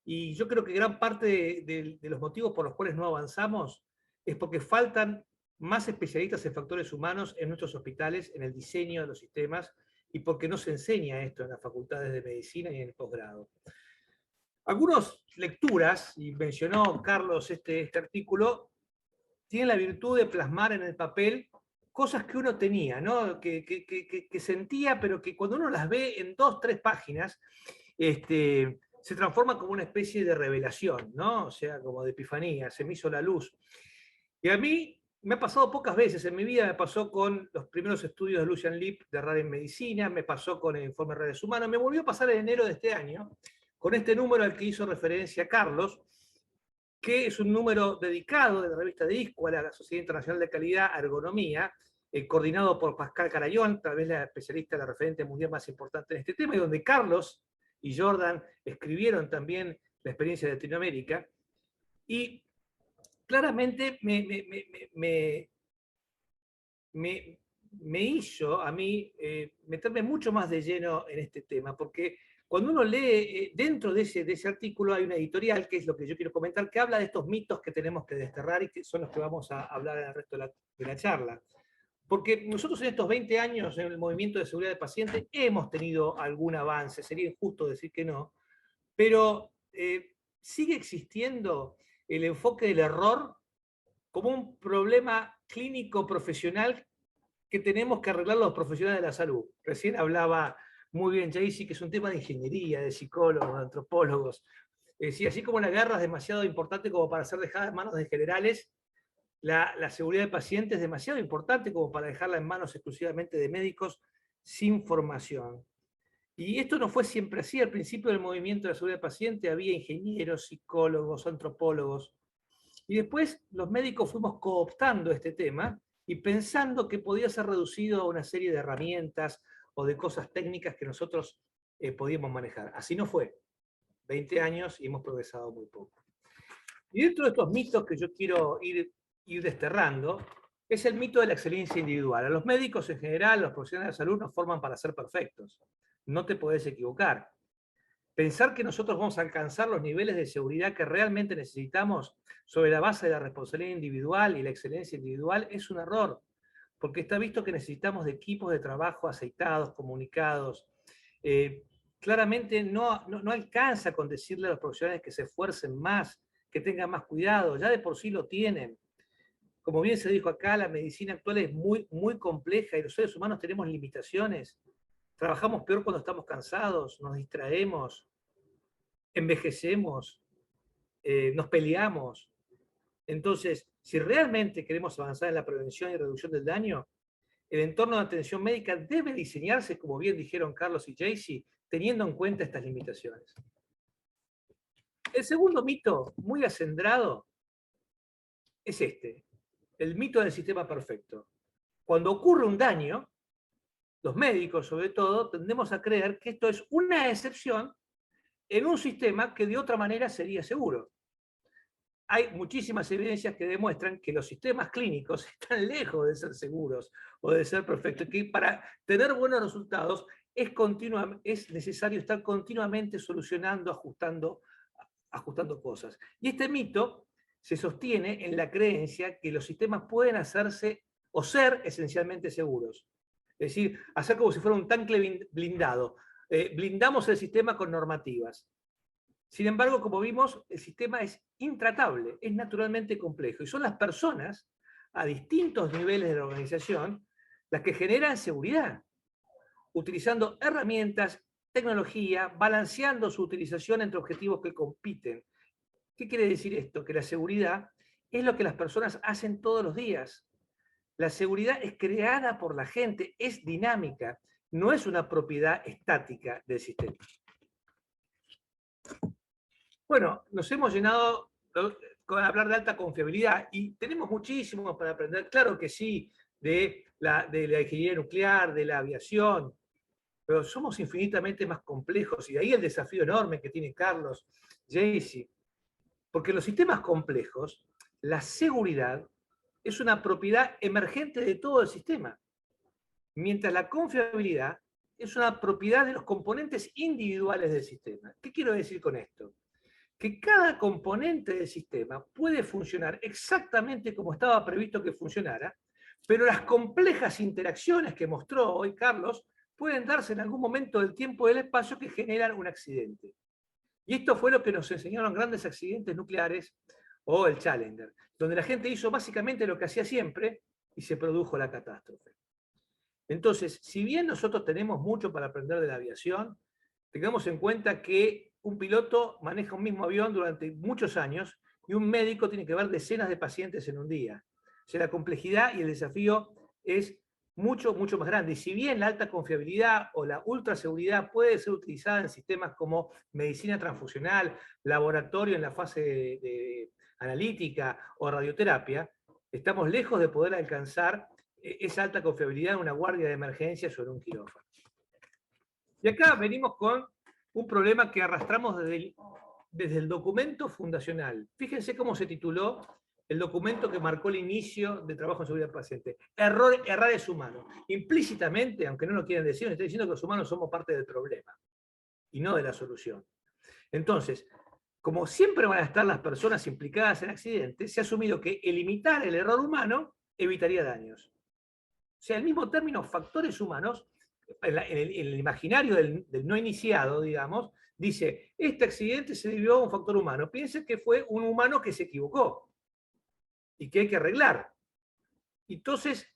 Y yo creo que gran parte de los motivos por los cuales no avanzamos es porque faltan más especialistas en factores humanos en nuestros hospitales, en el diseño de los sistemas, y porque no se enseña esto en las facultades de medicina y en el posgrado. Algunas lecturas, y mencionó Carlos este artículo, tienen la virtud de plasmar en el papel cosas que uno tenía, ¿no? que sentía, pero que cuando uno las ve en 2 o 3 páginas, se transforma como una especie de revelación, ¿no? O sea, como de epifanía, se me hizo la luz. Y a mí me ha pasado pocas veces en mi vida, me pasó con los primeros estudios de Lucian Lipp de RAR en medicina, me pasó con el informe de redes humanas, me volvió a pasar en enero de este año, con este número al que hizo referencia Carlos, que es un número dedicado de la revista de ISCO a la Sociedad Internacional de Calidad Ergonomía, coordinado por Pascal Carayón, tal vez la especialista, la referente mundial más importante en este tema, y donde Carlos y Jordan escribieron también la experiencia de Latinoamérica, y claramente me hizo a mí meterme mucho más de lleno en este tema, porque cuando uno lee, dentro de ese artículo hay una editorial, que es lo que yo quiero comentar, que habla de estos mitos que tenemos que desterrar y que son los que vamos a hablar en el resto de la charla. Porque nosotros en estos 20 años en el movimiento de seguridad del paciente hemos tenido algún avance, sería injusto decir que no, pero sigue existiendo el enfoque del error como un problema clínico profesional que tenemos que arreglar los profesionales de la salud. Recién hablaba muy bien Jayce, que es un tema de ingeniería, de psicólogos, de antropólogos. Sí, así como la guerra es demasiado importante como para ser dejada en manos de generales, la seguridad del paciente es demasiado importante como para dejarla en manos exclusivamente de médicos sin formación. Y esto no fue siempre así. Al principio del movimiento de la seguridad del paciente había ingenieros, psicólogos, antropólogos. Y después los médicos fuimos cooptando este tema y pensando que podía ser reducido a una serie de herramientas o de cosas técnicas que nosotros podíamos manejar. Así no fue. 20 años y hemos progresado muy poco. Y dentro de estos mitos que yo quiero ir desterrando, es el mito de la excelencia individual. A los médicos en general, los profesionales de la salud nos forman para ser perfectos. No te podés equivocar. Pensar que nosotros vamos a alcanzar los niveles de seguridad que realmente necesitamos sobre la base de la responsabilidad individual y la excelencia individual es un error, porque está visto que necesitamos de equipos de trabajo aceitados, comunicados. Claramente no alcanza con decirle a los profesionales que se esfuercen más, que tengan más cuidado, ya de por sí lo tienen. Como bien se dijo acá, la medicina actual es muy, muy compleja y los seres humanos tenemos limitaciones. Trabajamos peor cuando estamos cansados, nos distraemos, envejecemos, nos peleamos. Entonces, si realmente queremos avanzar en la prevención y reducción del daño, el entorno de atención médica debe diseñarse, como bien dijeron Carlos y Jaycee, teniendo en cuenta estas limitaciones. El segundo mito, muy acendrado, es este, el mito del sistema perfecto. Cuando ocurre un daño, los médicos sobre todo, tendemos a creer que esto es una excepción en un sistema que de otra manera sería seguro. Hay muchísimas evidencias que demuestran que los sistemas clínicos están lejos de ser seguros o de ser perfectos, que para tener buenos resultados es necesario estar continuamente solucionando, ajustando cosas. Y este mito se sostiene en la creencia que los sistemas pueden hacerse o ser esencialmente seguros. Es decir, hacer como si fuera un tanque blindado. Blindamos el sistema con normativas. Sin embargo, como vimos, el sistema es intratable, es naturalmente complejo. Y son las personas, a distintos niveles de la organización, las que generan seguridad, utilizando herramientas, tecnología, balanceando su utilización entre objetivos que compiten. ¿Qué quiere decir esto? Que la seguridad es lo que las personas hacen todos los días. La seguridad es creada por la gente, es dinámica, no es una propiedad estática del sistema. Bueno, nos hemos llenado con hablar de alta confiabilidad y tenemos muchísimo para aprender, claro que sí, de la ingeniería nuclear, de la aviación, pero somos infinitamente más complejos y de ahí el desafío enorme que tiene Carlos, Jaycee, porque en los sistemas complejos, la seguridad es una propiedad emergente de todo el sistema, mientras la confiabilidad es una propiedad de los componentes individuales del sistema. ¿Qué quiero decir con esto? Que cada componente del sistema puede funcionar exactamente como estaba previsto que funcionara, pero las complejas interacciones que mostró hoy Carlos pueden darse en algún momento del tiempo y del espacio que generan un accidente. Y esto fue lo que nos enseñaron grandes accidentes nucleares o el Challenger, donde la gente hizo básicamente lo que hacía siempre y se produjo la catástrofe. Entonces, si bien nosotros tenemos mucho para aprender de la aviación, tengamos en cuenta que un piloto maneja un mismo avión durante muchos años y un médico tiene que ver decenas de pacientes en un día. O sea, la complejidad y el desafío es mucho, mucho más grande. Y si bien la alta confiabilidad o la ultraseguridad puede ser utilizada en sistemas como medicina transfusional, laboratorio en la fase de analítica o radioterapia, estamos lejos de poder alcanzar esa alta confiabilidad en una guardia de emergencias o en un quirófano. Y acá venimos con un problema que arrastramos desde el documento fundacional. Fíjense cómo se tituló el documento que marcó el inicio de trabajo en seguridad del paciente. Errar es humano. Implícitamente, aunque no lo quieran decir, estoy diciendo que los humanos somos parte del problema y no de la solución. Entonces, como siempre van a estar las personas implicadas en accidentes, se ha asumido que limitar el error humano evitaría daños. O sea, el mismo término factores humanos, en el imaginario del no iniciado, digamos, dice, este accidente se debió a un factor humano. Piensen que fue un humano que se equivocó y que hay que arreglar. Entonces,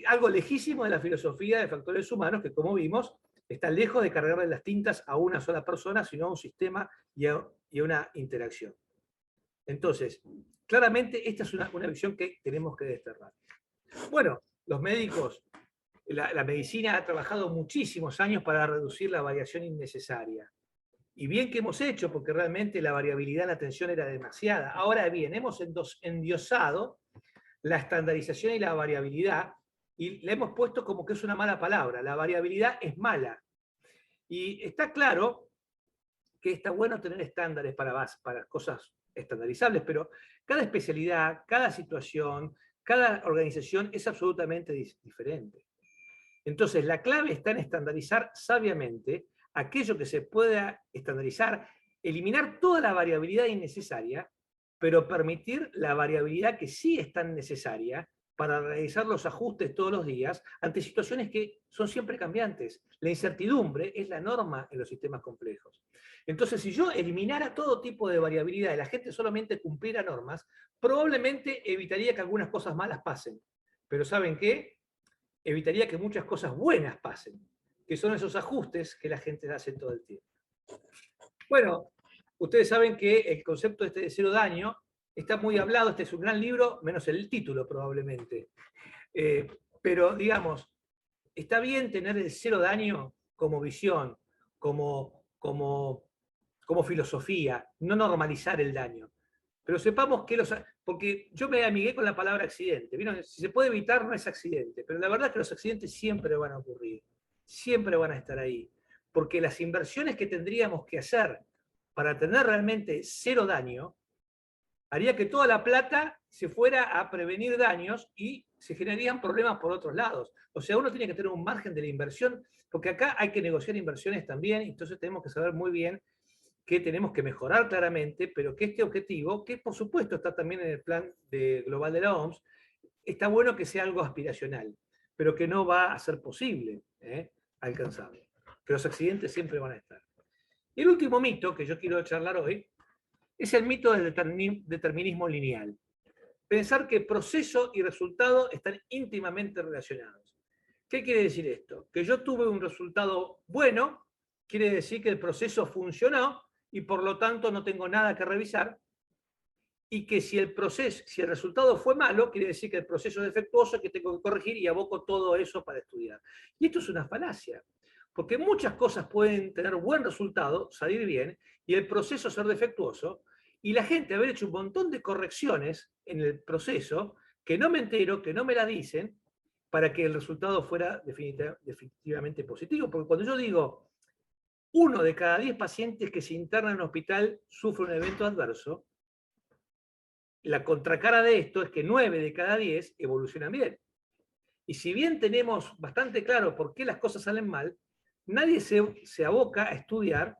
algo lejísimo de la filosofía de factores humanos, que como vimos, está lejos de cargarle las tintas a una sola persona, sino a un sistema y a una interacción. Entonces, claramente esta es una visión que tenemos que desterrar. Bueno, los médicos, la medicina ha trabajado muchísimos años para reducir la variación innecesaria. Y bien que hemos hecho, porque realmente la variabilidad en la atención era demasiada. Ahora bien, hemos endiosado la estandarización y la variabilidad, y la hemos puesto como que es una mala palabra. La variabilidad es mala. Y está claro que está bueno tener estándares para cosas estandarizables, pero cada especialidad, cada situación, cada organización es absolutamente diferente. Entonces, la clave está en estandarizar sabiamente aquello que se pueda estandarizar, eliminar toda la variabilidad innecesaria, pero permitir la variabilidad que sí es tan necesaria para realizar los ajustes todos los días ante situaciones que son siempre cambiantes. La incertidumbre es la norma en los sistemas complejos. Entonces, si yo eliminara todo tipo de variabilidad y la gente solamente cumpliera normas, probablemente evitaría que algunas cosas malas pasen. Pero ¿saben qué? Evitaría que muchas cosas buenas pasen, que son esos ajustes que la gente hace todo el tiempo. Bueno, ustedes saben que el concepto de cero daño está muy hablado, este es un gran libro, menos el título probablemente. pero digamos, está bien tener el cero daño como visión, como filosofía, no normalizar el daño. Pero sepamos que porque yo me amigué con la palabra accidente. ¿Vieron? Si se puede evitar, no es accidente. Pero la verdad es que los accidentes siempre van a ocurrir. Siempre van a estar ahí. Porque las inversiones que tendríamos que hacer para tener realmente cero daño, haría que toda la plata se fuera a prevenir daños y se generarían problemas por otros lados. O sea, uno tiene que tener un margen de la inversión, porque acá hay que negociar inversiones también, entonces tenemos que saber muy bien que tenemos que mejorar claramente, pero que este objetivo, que por supuesto está también en el plan global de la OMS, está bueno que sea algo aspiracional, pero que no va a ser posible alcanzarlo. Que los accidentes siempre van a estar. Y el último mito que yo quiero charlar hoy es el mito del determinismo lineal. Pensar que proceso y resultado están íntimamente relacionados. ¿Qué quiere decir esto? Que yo tuve un resultado bueno, quiere decir que el proceso funcionó y por lo tanto no tengo nada que revisar, y que si el resultado fue malo, quiere decir que el proceso es defectuoso, que tengo que corregir y aboco todo eso para estudiar. Y esto es una falacia, porque muchas cosas pueden tener buen resultado, salir bien, y el proceso ser defectuoso, y la gente haber hecho un montón de correcciones en el proceso, que no me entero, que no me la dicen, para que el resultado fuera definitivamente positivo. Porque cuando yo digo, 1 de cada 10 pacientes que se internan en un hospital sufre un evento adverso, la contracara de esto es que 9 de cada 10 evolucionan bien. Y si bien tenemos bastante claro por qué las cosas salen mal, nadie se aboca a estudiar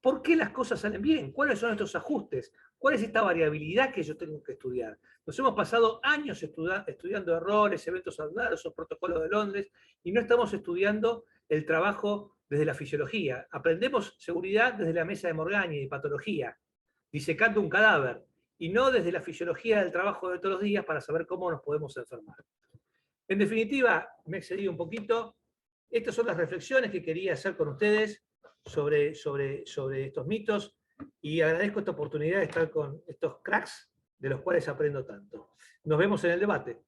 por qué las cosas salen bien, cuáles son estos ajustes, cuál es esta variabilidad que yo tengo que estudiar. Nos hemos pasado años estudiando errores, eventos adversos, protocolos de Londres, y no estamos estudiando el trabajo desde la fisiología. Aprendemos seguridad desde la mesa de Morgagni, de patología, disecando un cadáver, y no desde la fisiología del trabajo de todos los días para saber cómo nos podemos enfermar. En definitiva, me he excedido un poquito. Estas son las reflexiones que quería hacer con ustedes sobre estos mitos, y agradezco esta oportunidad de estar con estos cracks de los cuales aprendo tanto. Nos vemos en el debate.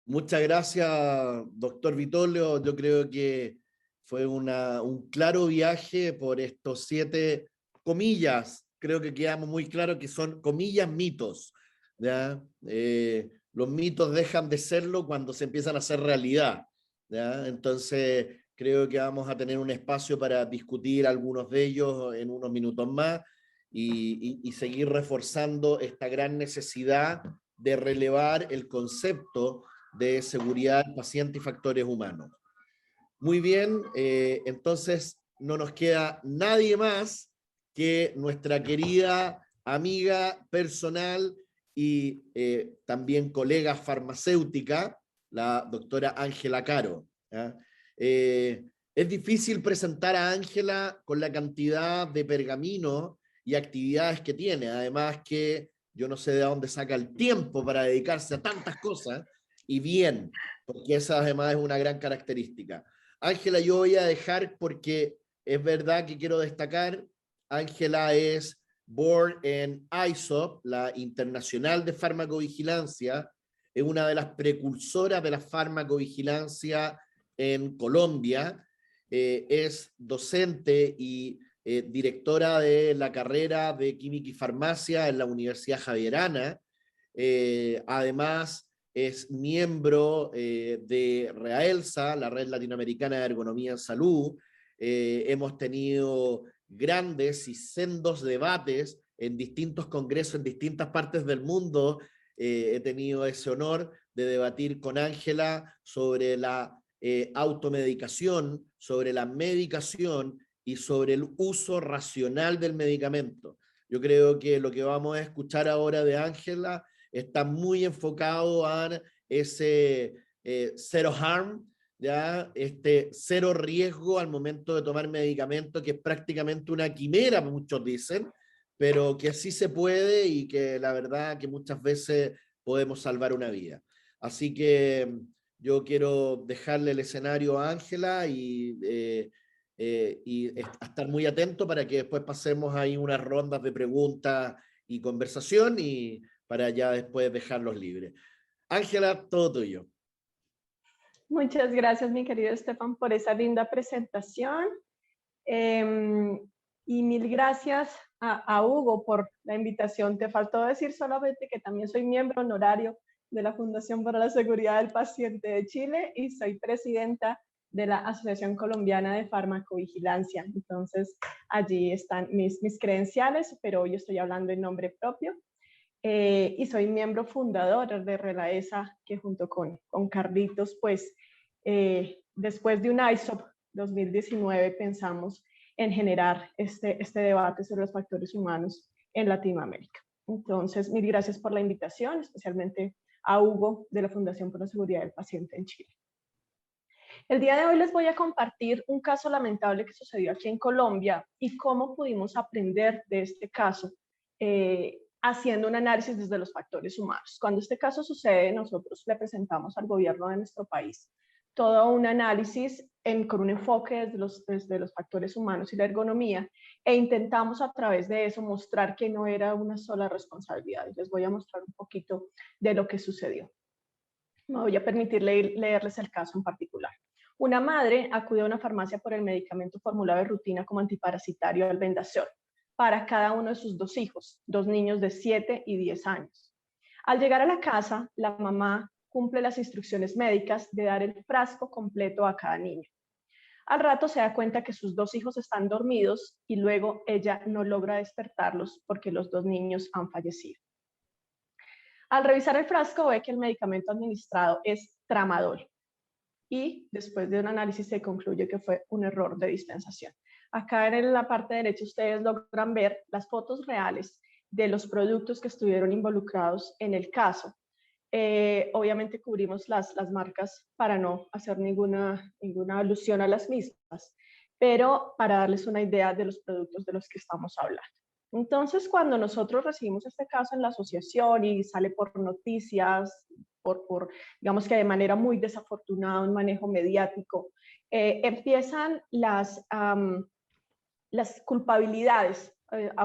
Muchas gracias, doctor Vittorio. Yo creo que fue un claro viaje por estos 7 comillas. Creo que quedamos muy claros que son comillas mitos, ¿ya? Los mitos dejan de serlo cuando se empiezan a hacer realidad, ¿ya? Entonces, creo que vamos a tener un espacio para discutir algunos de ellos en unos minutos más y seguir reforzando esta gran necesidad de relevar el concepto de seguridad del paciente y factores humanos. Muy bien, entonces no nos queda nadie más que nuestra querida amiga personal y también colega farmacéutica, la doctora Ángela Caro. Es difícil presentar a Ángela con la cantidad de pergaminos y actividades que tiene, además que yo no sé de dónde saca el tiempo para dedicarse a tantas cosas, y bien, porque esa además es una gran característica. Ángela, yo voy a dejar porque es verdad que quiero destacar, Ángela es board en ISOP, la Internacional de Farmacovigilancia, es una de las precursoras de la farmacovigilancia en Colombia, es docente y directora de la carrera de Química y Farmacia en la Universidad Javierana, además es miembro de REAELSA, la Red Latinoamericana de Ergonomía en Salud. Hemos tenido grandes y sendos debates en distintos congresos en distintas partes del mundo. He tenido ese honor de debatir con Ángela sobre la automedicación, sobre la medicación y sobre el uso racional del medicamento. Yo creo que lo que vamos a escuchar ahora de Ángela está muy enfocado a ese zero harm, ¿ya? Cero riesgo al momento de tomar medicamento, que es prácticamente una quimera, muchos dicen, pero que sí se puede y que la verdad que muchas veces podemos salvar una vida. Así que yo quiero dejarle el escenario a Ángela y estar muy atento para que después pasemos ahí unas rondas de preguntas y conversación, y para ya después dejarlos libres. Ángela, todo tuyo. Muchas gracias, mi querido Estefan, por esa linda presentación. Y mil gracias a Hugo por la invitación. Te faltó decir solamente que también soy miembro honorario de la Fundación para la Seguridad del Paciente de Chile y soy presidenta de la Asociación Colombiana de Farmacovigilancia. Entonces, allí están mis credenciales, pero hoy estoy hablando en nombre propio. Y soy miembro fundador de RELAESA, que junto con Carlitos, pues, después de un ISOP 2019, pensamos en generar este debate sobre los factores humanos en Latinoamérica. Entonces, mil gracias por la invitación, especialmente a Hugo de la Fundación por la Seguridad del Paciente en Chile. El día de hoy les voy a compartir un caso lamentable que sucedió aquí en Colombia y cómo pudimos aprender de este caso haciendo un análisis desde los factores humanos. Cuando este caso sucede, nosotros le presentamos al gobierno de nuestro país todo un análisis con un enfoque desde los factores humanos y la ergonomía, e intentamos a través de eso mostrar que no era una sola responsabilidad. Les voy a mostrar un poquito de lo que sucedió. Me voy a permitir leerles el caso en particular. Una madre acude a una farmacia por el medicamento formulado de rutina como antiparasitario albendazol para cada uno de sus 2 hijos, 2 niños de 7 y 10 años. Al llegar a la casa, la mamá cumple las instrucciones médicas de dar el frasco completo a cada niño. Al rato se da cuenta que sus 2 hijos están dormidos y luego ella no logra despertarlos porque los 2 niños han fallecido. Al revisar el frasco ve que el medicamento administrado es tramadol y después de un análisis se concluye que fue un error de dispensación. Acá en la parte derecha ustedes logran ver las fotos reales de los productos que estuvieron involucrados en el caso. Obviamente cubrimos las marcas para no hacer ninguna alusión a las mismas, pero para darles una idea de los productos de los que estamos hablando. Entonces, cuando nosotros recibimos este caso en la asociación y sale por noticias, digamos que de manera muy desafortunada, un manejo mediático, empiezan las culpabilidades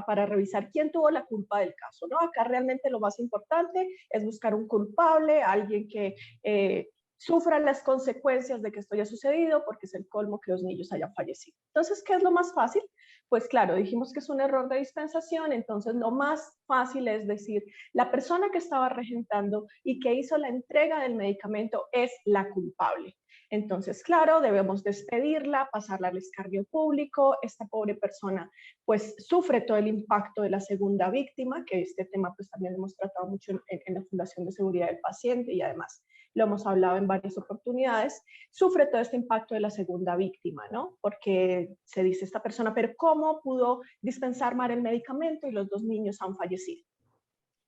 para revisar quién tuvo la culpa del caso, ¿no? Acá realmente lo más importante es buscar un culpable, alguien que sufra las consecuencias de que esto haya sucedido, porque es el colmo que los niños hayan fallecido. Entonces, ¿qué es lo más fácil? Pues claro, dijimos que es un error de dispensación, entonces lo más fácil es decir, la persona que estaba regentando y que hizo la entrega del medicamento es la culpable. Entonces, claro, debemos despedirla, pasarla al escarnio público. Esta pobre persona pues sufre todo el impacto de la segunda víctima, que este tema pues también hemos tratado mucho en la Fundación de Seguridad del Paciente y además lo hemos hablado en varias oportunidades. Sufre todo este impacto de la segunda víctima, ¿no? Porque se dice esta persona, pero ¿cómo pudo dispensar mal el medicamento y los 2 niños han fallecido?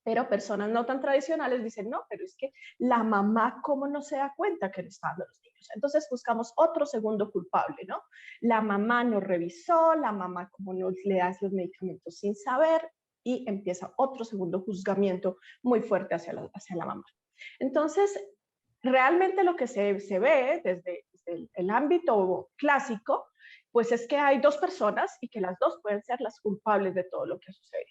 Pero personas no tan tradicionales dicen, no, pero es que la mamá, ¿cómo no se da cuenta que le están dando los niños? Entonces buscamos otro segundo culpable, ¿no? La mamá no revisó, la mamá como no le da los medicamentos sin saber, y empieza otro segundo juzgamiento muy fuerte hacia la mamá. Entonces, realmente lo que se ve desde el ámbito clásico, pues es que hay 2 personas y que las 2 pueden ser las culpables de todo lo que ha sucedido.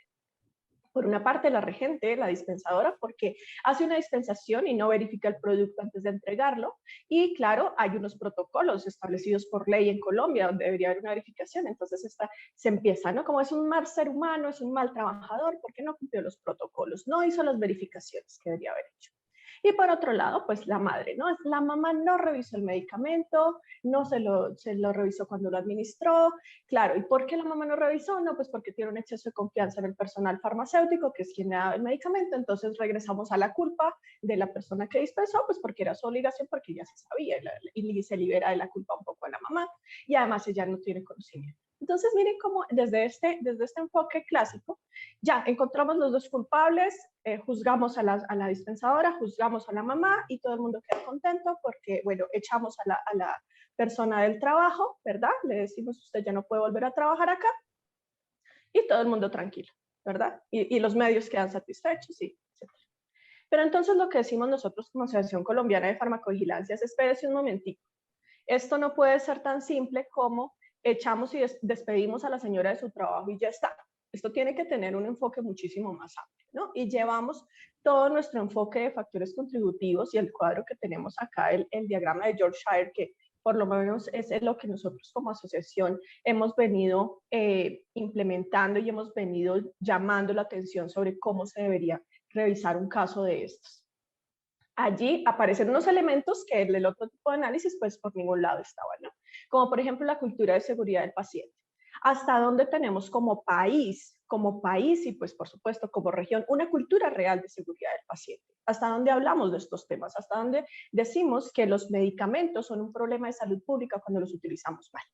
Por una parte, la regente, la dispensadora, porque hace una dispensación y no verifica el producto antes de entregarlo. Y claro, hay unos protocolos establecidos por ley en Colombia donde debería haber una verificación. Entonces se empieza, ¿no? Como es un mal ser humano, es un mal trabajador, porque no cumplió los protocolos, no hizo las verificaciones que debería haber hecho. Y por otro lado, pues la madre, ¿no? La mamá no revisó el medicamento, no se lo revisó cuando lo administró. Claro, ¿y por qué la mamá no revisó? No, pues porque tiene un exceso de confianza en el personal farmacéutico, que es quien le da el medicamento. Entonces regresamos a la culpa de la persona que dispensó, pues porque era su obligación, porque ya se sabía, y se libera de la culpa un poco a la mamá. Y además ella no tiene conocimiento. Entonces, miren cómo desde este enfoque clásico, ya encontramos los 2 culpables, juzgamos a la dispensadora, juzgamos a la mamá y todo el mundo queda contento porque, bueno, echamos a la persona del trabajo, ¿verdad? Le decimos, usted ya no puede volver a trabajar acá, y todo el mundo tranquilo, ¿verdad? Y los medios quedan satisfechos, sí, etc. Pero entonces lo que decimos nosotros como Asociación Colombiana de Farmacovigilancia es, espérese un momentico, esto no puede ser tan simple como echamos y despedimos a la señora de su trabajo y ya está. esto tiene que tener un enfoque muchísimo más amplio, ¿no? Y llevamos todo nuestro enfoque de factores contributivos y el cuadro que tenemos acá, el diagrama de Yorkshire, que por lo menos es lo que nosotros como asociación hemos venido implementando y hemos venido llamando la atención sobre cómo se debería revisar un caso de estos. Allí aparecen unos elementos que en el otro tipo de análisis pues por ningún lado estaban, ¿no? Como por ejemplo la cultura de seguridad del paciente. Hasta dónde tenemos como país y pues por supuesto como región una cultura real de seguridad del paciente. Hasta dónde hablamos de estos temas, hasta dónde decimos que los medicamentos son un problema de salud pública cuando los utilizamos mal,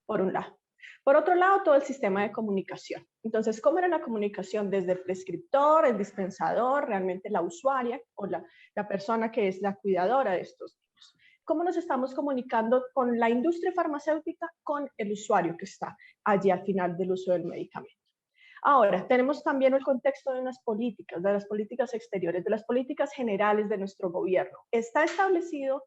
por un lado. Por otro lado, todo el sistema de comunicación. Entonces, ¿cómo era la comunicación desde el prescriptor, el dispensador, realmente la usuaria o la persona que es la cuidadora de estos niños? ¿Cómo nos estamos comunicando con la industria farmacéutica, con el usuario que está allí al final del uso del medicamento? Ahora, tenemos también el contexto de unas políticas, de las políticas exteriores, de las políticas generales de nuestro gobierno. Está establecido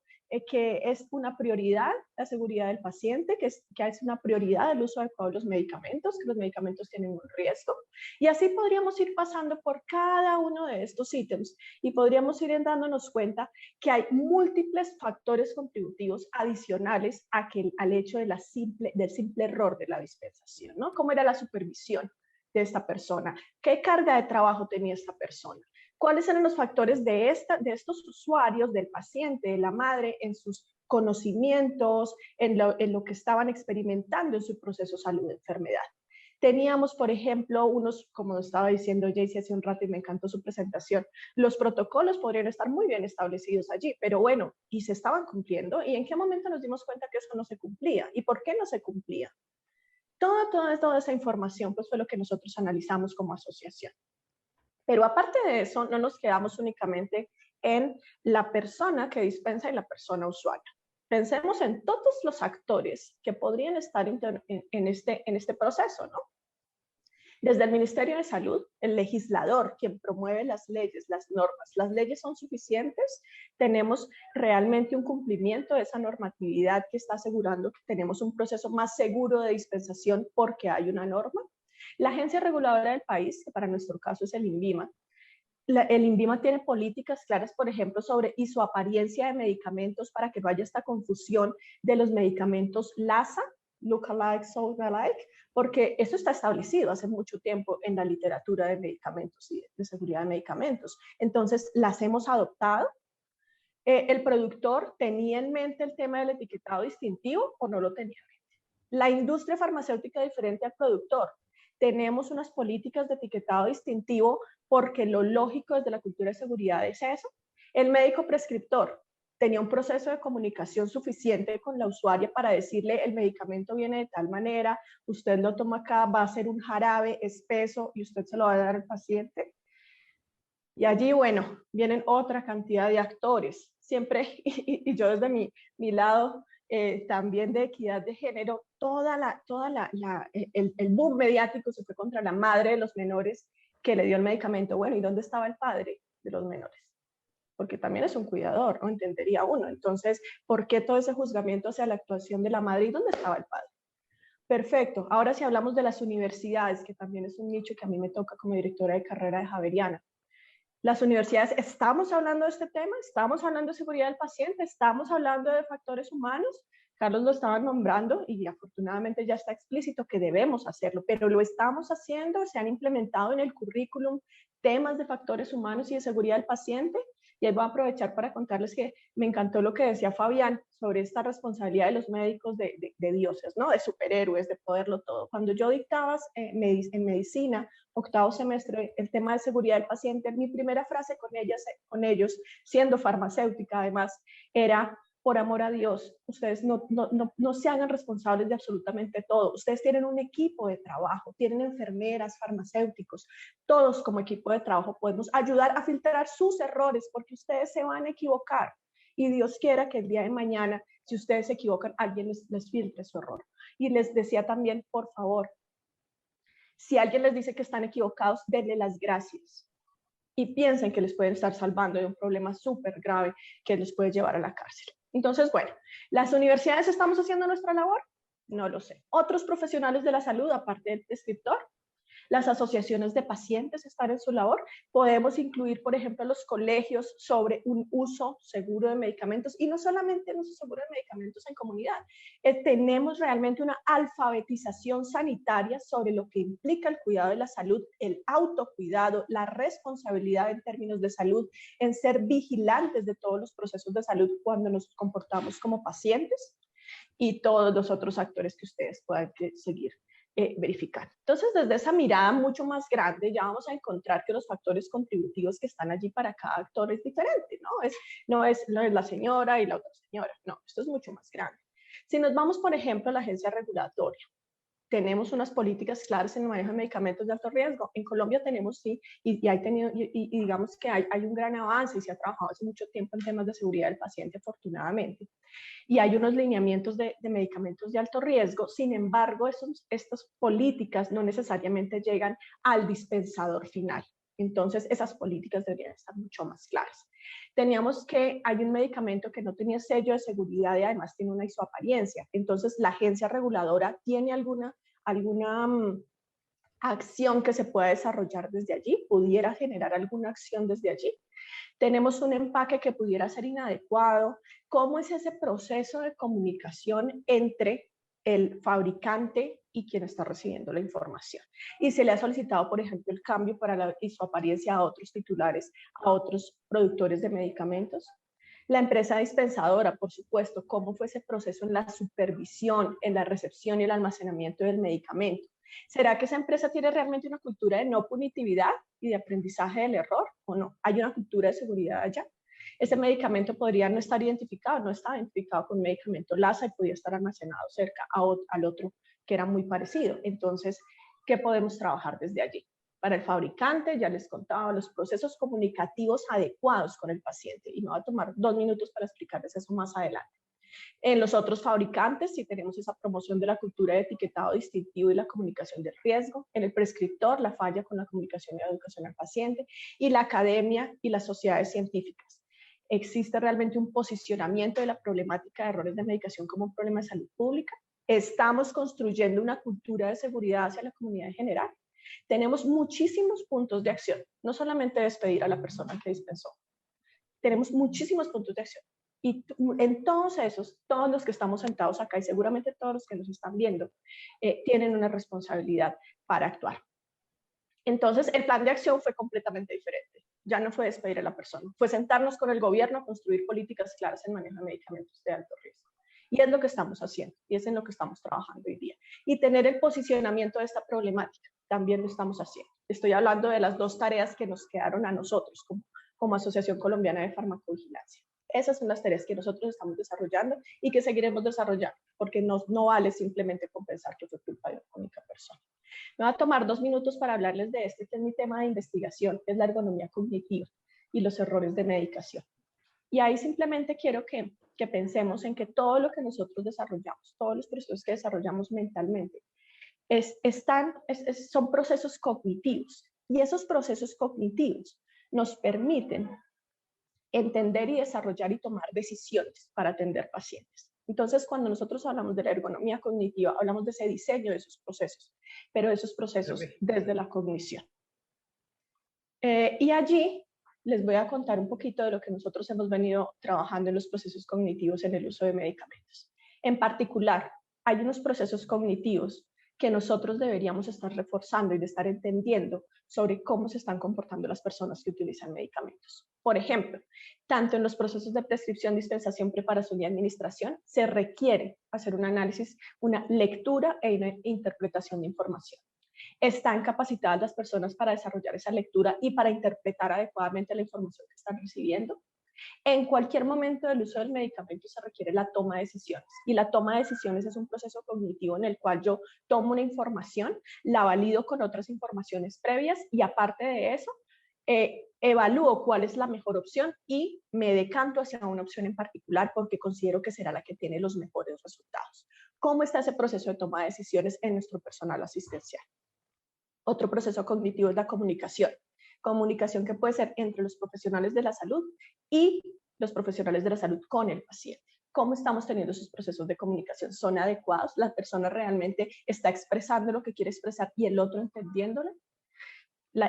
que es una prioridad la seguridad del paciente, que es una prioridad el uso adecuado de los medicamentos, que los medicamentos tienen un riesgo. Y así podríamos ir pasando por cada uno de estos ítems y podríamos ir dándonos cuenta que hay múltiples factores contributivos adicionales al hecho del simple error de la dispensación, ¿no? ¿Cómo era la supervisión de esta persona? ¿Qué carga de trabajo tenía esta persona? ¿Cuáles eran los factores de estos usuarios, del paciente, de la madre, en sus conocimientos, en lo que estaban experimentando en su proceso salud-enfermedad? Teníamos, por ejemplo, como estaba diciendo Jaycee hace un rato y me encantó su presentación, los protocolos podrían estar muy bien establecidos allí, pero bueno, ¿y se estaban cumpliendo? ¿Y en qué momento nos dimos cuenta que eso no se cumplía? ¿Y por qué no se cumplía? Toda esa información pues fue lo que nosotros analizamos como asociación. Pero aparte de eso, no nos quedamos únicamente en la persona que dispensa y la persona usuaria. Pensemos en todos los actores que podrían estar en este proceso, ¿no? Desde el Ministerio de Salud, el legislador, quien promueve las leyes, las normas. ¿Las leyes son suficientes? ¿Tenemos realmente un cumplimiento de esa normatividad que está asegurando que tenemos un proceso más seguro de dispensación porque hay una norma? La agencia reguladora del país, que para nuestro caso es el INVIMA, el INVIMA tiene políticas claras, por ejemplo, sobre isoapariencia de medicamentos para que no haya esta confusión de los medicamentos LASA, Look-alike, Sold-alike, porque eso está establecido hace mucho tiempo en la literatura de medicamentos y de seguridad de medicamentos. Entonces, las hemos adoptado. ¿El productor tenía en mente el tema del etiquetado distintivo o no lo tenía en mente? La industria farmacéutica diferente al productor. Tenemos unas políticas de etiquetado distintivo porque lo lógico desde la cultura de seguridad es eso. El médico prescriptor tenía un proceso de comunicación suficiente con la usuaria para decirle el medicamento viene de tal manera, usted lo toma acá, va a ser un jarabe espeso y usted se lo va a dar al paciente. Y allí, bueno, vienen otra cantidad de actores. Siempre, y yo desde mi lado, también de equidad de género, el boom mediático se fue contra la madre de los menores que le dio el medicamento. Bueno, ¿y dónde estaba el padre de los menores? Porque también es un cuidador, ¿no? Entendería uno. Entonces, ¿por qué todo ese juzgamiento hacia la actuación de la madre y dónde estaba el padre? Perfecto. Ahora si hablamos de las universidades, que también es un nicho que a mí me toca como directora de carrera de Javeriana. Las universidades, ¿estamos hablando de este tema? ¿Estamos hablando de seguridad del paciente? ¿Estamos hablando de factores humanos? Carlos lo estaba nombrando y afortunadamente ya está explícito que debemos hacerlo, pero lo estamos haciendo, se han implementado en el currículum temas de factores humanos y de seguridad del paciente. Y ahí voy a aprovechar para contarles que me encantó lo que decía Fabián sobre esta responsabilidad de los médicos de dioses, ¿no? De superhéroes, de poderlo todo. Cuando yo dictaba en medicina, octavo semestre, el tema de seguridad del paciente, mi primera frase con ellos, siendo farmacéutica además, era: por amor a Dios, ustedes no se hagan responsables de absolutamente todo. Ustedes tienen un equipo de trabajo, tienen enfermeras, farmacéuticos, todos como equipo de trabajo podemos ayudar a filtrar sus errores porque ustedes se van a equivocar. Y Dios quiera que el día de mañana, si ustedes se equivocan, alguien les filtre su error. Y les decía también, por favor, si alguien les dice que están equivocados, denle las gracias. Y piensen que les pueden estar salvando de un problema súper grave que les puede llevar a la cárcel. Entonces, bueno, ¿las universidades estamos haciendo nuestra labor? No lo sé. ¿Otros profesionales de la salud, aparte del prescriptor? Las asociaciones de pacientes están en su labor. Podemos incluir, por ejemplo, los colegios sobre un uso seguro de medicamentos, y no solamente el uso seguro de medicamentos en comunidad. Tenemos realmente una alfabetización sanitaria sobre lo que implica el cuidado de la salud, el autocuidado, la responsabilidad en términos de salud, en ser vigilantes de todos los procesos de salud cuando nos comportamos como pacientes, y todos los otros actores que ustedes puedan seguir verificar. Entonces, desde esa mirada mucho más grande, ya vamos a encontrar que los factores contributivos que están allí para cada actor es diferente, no es la señora y la otra señora, no, esto es mucho más grande. Si nos vamos, por ejemplo, a la agencia regulatoria, tenemos unas políticas claras en el manejo de medicamentos de alto riesgo. En Colombia tenemos, sí, y digamos que hay un gran avance y se ha trabajado hace mucho tiempo en temas de seguridad del paciente, afortunadamente. Y hay unos lineamientos de medicamentos de alto riesgo. Sin embargo, estas políticas no necesariamente llegan al dispensador final. Entonces, esas políticas deberían estar mucho más claras. Teníamos que hay un medicamento que no tenía sello de seguridad y además tiene una isoapariencia. Entonces, la agencia reguladora tiene alguna acción que se pueda desarrollar desde allí, pudiera generar alguna acción desde allí. Tenemos un empaque que pudiera ser inadecuado. ¿Cómo es ese proceso de comunicación entre el fabricante y quien está recibiendo la información? Y se le ha solicitado, por ejemplo, el cambio para la isoapariencia a otros titulares, a otros productores de medicamentos. La empresa dispensadora, por supuesto, ¿cómo fue ese proceso en la supervisión, en la recepción y el almacenamiento del medicamento? ¿Será que esa empresa tiene realmente una cultura de no punitividad y de aprendizaje del error o no? ¿Hay una cultura de seguridad allá? Ese medicamento podría no estar identificado, no estaba identificado con un medicamento LASA y podía estar almacenado cerca al otro que era muy parecido. Entonces, ¿qué podemos trabajar desde allí? Para el fabricante, ya les contaba, los procesos comunicativos adecuados con el paciente, y me va a tomar 2 minutos para explicarles eso más adelante. En los otros fabricantes, sí tenemos esa promoción de la cultura de etiquetado distintivo y la comunicación del riesgo. En el prescriptor, la falla con la comunicación y la educación al paciente. Y la academia y las sociedades científicas. ¿Existe realmente un posicionamiento de la problemática de errores de medicación como un problema de salud pública? ¿Estamos construyendo una cultura de seguridad hacia la comunidad en general? Tenemos muchísimos puntos de acción, no solamente despedir a la persona que dispensó. Tenemos muchísimos puntos de acción. Y en todos esos, todos los que estamos sentados acá y seguramente todos los que nos están viendo, tienen una responsabilidad para actuar. Entonces, el plan de acción fue completamente diferente. Ya no fue despedir a la persona, fue sentarnos con el gobierno a construir políticas claras en manejo de medicamentos de alto riesgo. Y es lo que estamos haciendo, y es en lo que estamos trabajando hoy día. Y tener el posicionamiento de esta problemática, también lo estamos haciendo. Estoy hablando de las 2 tareas que nos quedaron a nosotros como Asociación Colombiana de Farmacovigilancia. Esas son las tareas que nosotros estamos desarrollando y que seguiremos desarrollando, porque no vale simplemente compensar que fue culpa de una única persona. Me va a tomar 2 minutos para hablarles de este, que es mi tema de investigación, que es la ergonomía cognitiva y los errores de medicación. Y ahí simplemente quiero que pensemos en que todo lo que nosotros desarrollamos, todos los procesos que desarrollamos mentalmente, son procesos cognitivos. Y esos procesos cognitivos nos permiten entender y desarrollar y tomar decisiones para atender pacientes. Entonces, cuando nosotros hablamos de la ergonomía cognitiva, hablamos de ese diseño de esos procesos, pero de esos procesos desde la cognición. Y allí les voy a contar un poquito de lo que nosotros hemos venido trabajando en los procesos cognitivos en el uso de medicamentos. En particular, hay unos procesos cognitivos que nosotros deberíamos estar reforzando y de estar entendiendo sobre cómo se están comportando las personas que utilizan medicamentos. Por ejemplo, tanto en los procesos de prescripción, dispensación, preparación y administración, se requiere hacer un análisis, una lectura e una interpretación de información. ¿Están capacitadas las personas para desarrollar esa lectura y para interpretar adecuadamente la información que están recibiendo? En cualquier momento del uso del medicamento se requiere la toma de decisiones, y la toma de decisiones es un proceso cognitivo en el cual yo tomo una información, la valido con otras informaciones previas y aparte de eso, evalúo cuál es la mejor opción y me decanto hacia una opción en particular porque considero que será la que tiene los mejores resultados. ¿Cómo está ese proceso de toma de decisiones en nuestro personal asistencial? Otro proceso cognitivo es la comunicación. Comunicación que puede ser entre los profesionales de la salud y los profesionales de la salud con el paciente. ¿Cómo estamos teniendo esos procesos de comunicación? ¿Son adecuados? ¿La persona realmente está expresando lo que quiere expresar y el otro entendiéndolo?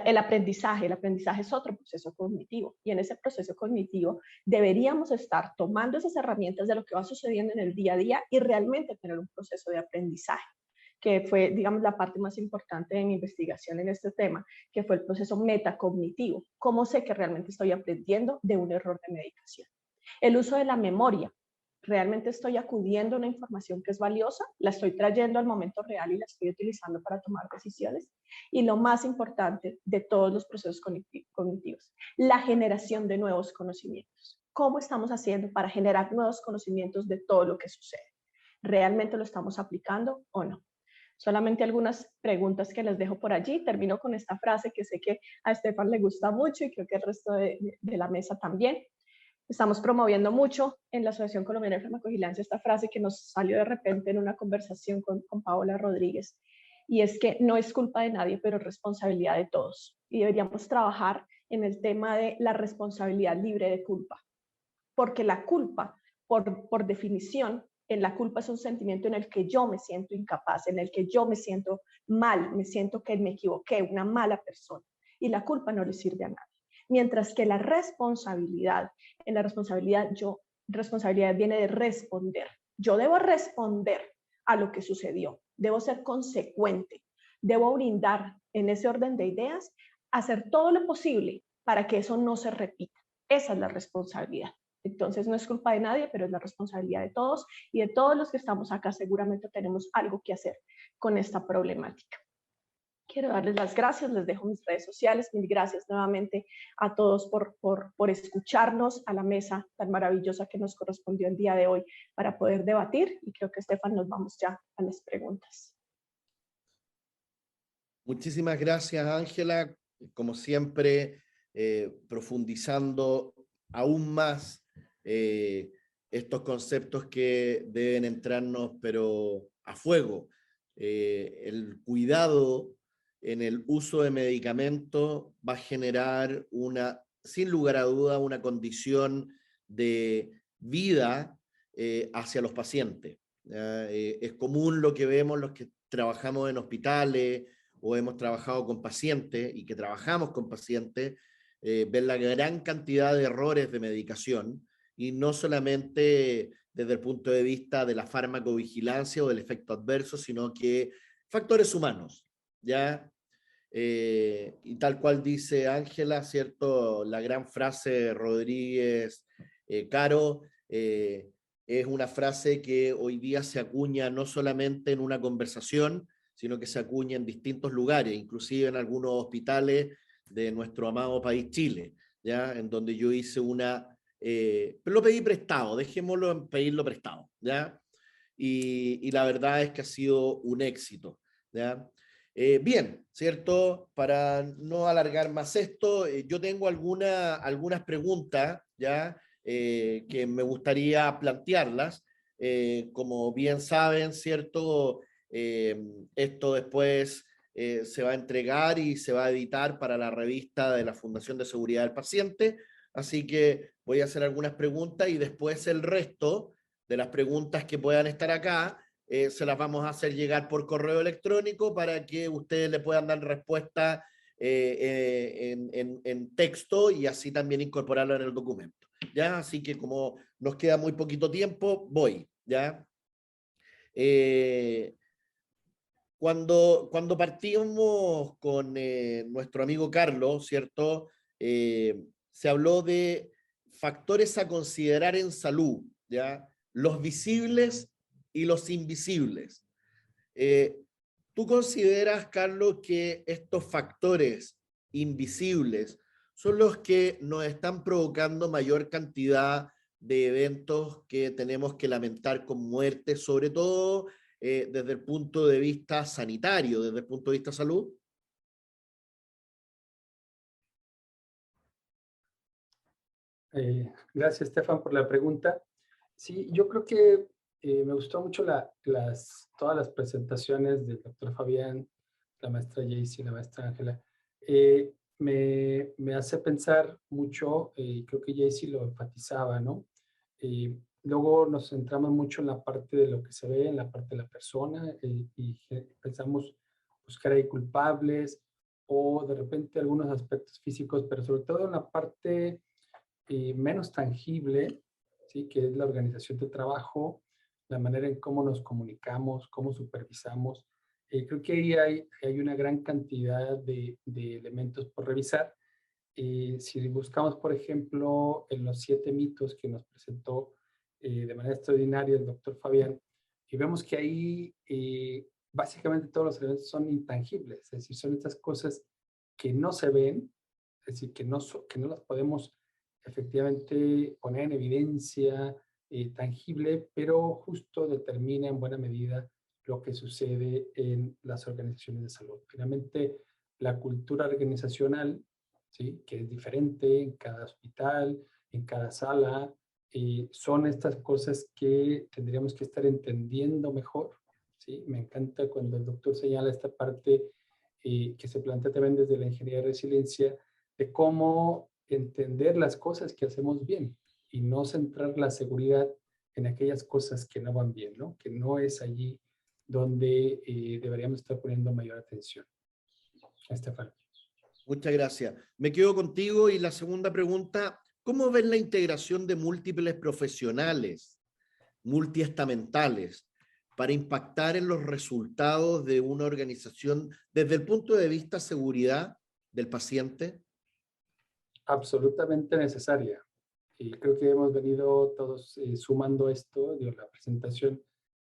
El aprendizaje es otro proceso cognitivo, y en ese proceso cognitivo deberíamos estar tomando esas herramientas de lo que va sucediendo en el día a día y realmente tener un proceso de aprendizaje, que fue, digamos, la parte más importante de mi investigación en este tema, que fue el proceso metacognitivo. ¿Cómo sé que realmente estoy aprendiendo de un error de medicación? El uso de la memoria. ¿Realmente estoy acudiendo a una información que es valiosa? ¿La estoy trayendo al momento real y la estoy utilizando para tomar decisiones? Y lo más importante de todos los procesos cognitivos, la generación de nuevos conocimientos. ¿Cómo estamos haciendo para generar nuevos conocimientos de todo lo que sucede? ¿Realmente lo estamos aplicando o no? Solamente algunas preguntas que les dejo por allí. Termino con esta frase que sé que a Estefan le gusta mucho y creo que el resto de la mesa también. Estamos promoviendo mucho en la Asociación Colombiana de Farmacovigilancia esta frase que nos salió de repente en una conversación con Paola Rodríguez, y es que no es culpa de nadie, pero es responsabilidad de todos. Y deberíamos trabajar en el tema de la responsabilidad libre de culpa, porque la culpa, por definición, en la culpa es un sentimiento en el que yo me siento incapaz, en el que yo me siento mal, me siento que me equivoqué, una mala persona, y la culpa no le sirve a nadie. Mientras que la responsabilidad, en la responsabilidad viene de responder. Yo debo responder a lo que sucedió, debo ser consecuente, debo brindar en ese orden de ideas, hacer todo lo posible para que eso no se repita. Esa es la responsabilidad. Entonces no es culpa de nadie, pero es la responsabilidad de todos, y de todos los que estamos acá seguramente tenemos algo que hacer con esta problemática. Quiero darles las gracias, les dejo mis redes sociales, mil gracias nuevamente a todos por escucharnos, a la mesa tan maravillosa que nos correspondió el día de hoy para poder debatir, y creo que Estefan, nos vamos ya a las preguntas. Muchísimas gracias, Ángela, como siempre, profundizando aún más estos conceptos que deben entrarnos, pero a fuego. El cuidado en el uso de medicamentos va a generar sin lugar a duda, una condición de vida hacia los pacientes. Es común lo que vemos los que trabajamos en hospitales o hemos trabajado con pacientes y que trabajamos con pacientes, ver la gran cantidad de errores de medicación, y no solamente desde el punto de vista de la farmacovigilancia o del efecto adverso, sino que factores humanos, ¿ya? Y tal cual dice Ángela, ¿cierto? La gran frase Rodríguez Caro es una frase que hoy día se acuña no solamente en una conversación, sino que se acuña en distintos lugares, inclusive en algunos hospitales de nuestro amado país Chile, ¿ya? En donde yo hice pero lo pedí prestado, dejémoslo en pedirlo prestado, ¿ya? Y la verdad es que ha sido un éxito, ¿ya? Bien, ¿cierto? Para no alargar más esto, yo tengo algunas preguntas, ¿ya? Que me gustaría plantearlas. Como bien saben, ¿cierto? Esto después se va a entregar y se va a editar para la revista de la Fundación de Seguridad del Paciente, así que voy a hacer algunas preguntas y después el resto de las preguntas que puedan estar acá se las vamos a hacer llegar por correo electrónico para que ustedes le puedan dar respuesta en texto y así también incorporarlo en el documento, ¿ya? Así que como nos queda muy poquito tiempo, voy, ¿ya? Cuando partimos con nuestro amigo Carlos, ¿cierto? Se habló de factores a considerar en salud, ¿ya? Los visibles y los invisibles. ¿Tú consideras, Carlos, que estos factores invisibles son los que nos están provocando mayor cantidad de eventos que tenemos que lamentar con muerte, sobre todo desde el punto de vista sanitario, desde el punto de vista salud? Gracias, Estefan, por la pregunta. Sí, yo creo que me gustó mucho todas las presentaciones del doctor Fabián, la maestra Jaycee, la maestra Ángela. Me hace pensar mucho, y creo que Jaycee lo enfatizaba, ¿no? luego nos centramos mucho en la parte de lo que se ve, en la parte de la persona, y pensamos buscar ahí culpables o de repente algunos aspectos físicos, pero sobre todo en la parte menos tangible, ¿sí? Que es la organización de trabajo, la manera en cómo nos comunicamos, cómo supervisamos. Creo que ahí hay una gran cantidad de elementos por revisar. Si buscamos, por ejemplo, en los 7 mitos que nos presentó de manera extraordinaria el doctor Fabián, y vemos que ahí básicamente todos los elementos son intangibles, es decir, son estas cosas que no se ven, es decir, que no las podemos efectivamente poner en evidencia tangible, pero justo determina en buena medida lo que sucede en las organizaciones de salud. Finalmente, la cultura organizacional, ¿sí? Que es diferente en cada hospital, en cada sala, son estas cosas que tendríamos que estar entendiendo mejor, ¿sí? Me encanta cuando el doctor señala esta parte que se plantea también desde la ingeniería de resiliencia, de cómo entender las cosas que hacemos bien y no centrar la seguridad en aquellas cosas que no van bien, ¿no? Que no es allí donde deberíamos estar poniendo mayor atención. Estefan. Muchas gracias. Me quedo contigo y la segunda pregunta, ¿cómo ves la integración de múltiples profesionales, multiestamentales, para impactar en los resultados de una organización desde el punto de vista seguridad del paciente? Absolutamente necesaria. Y creo que hemos venido todos sumando esto, de la presentación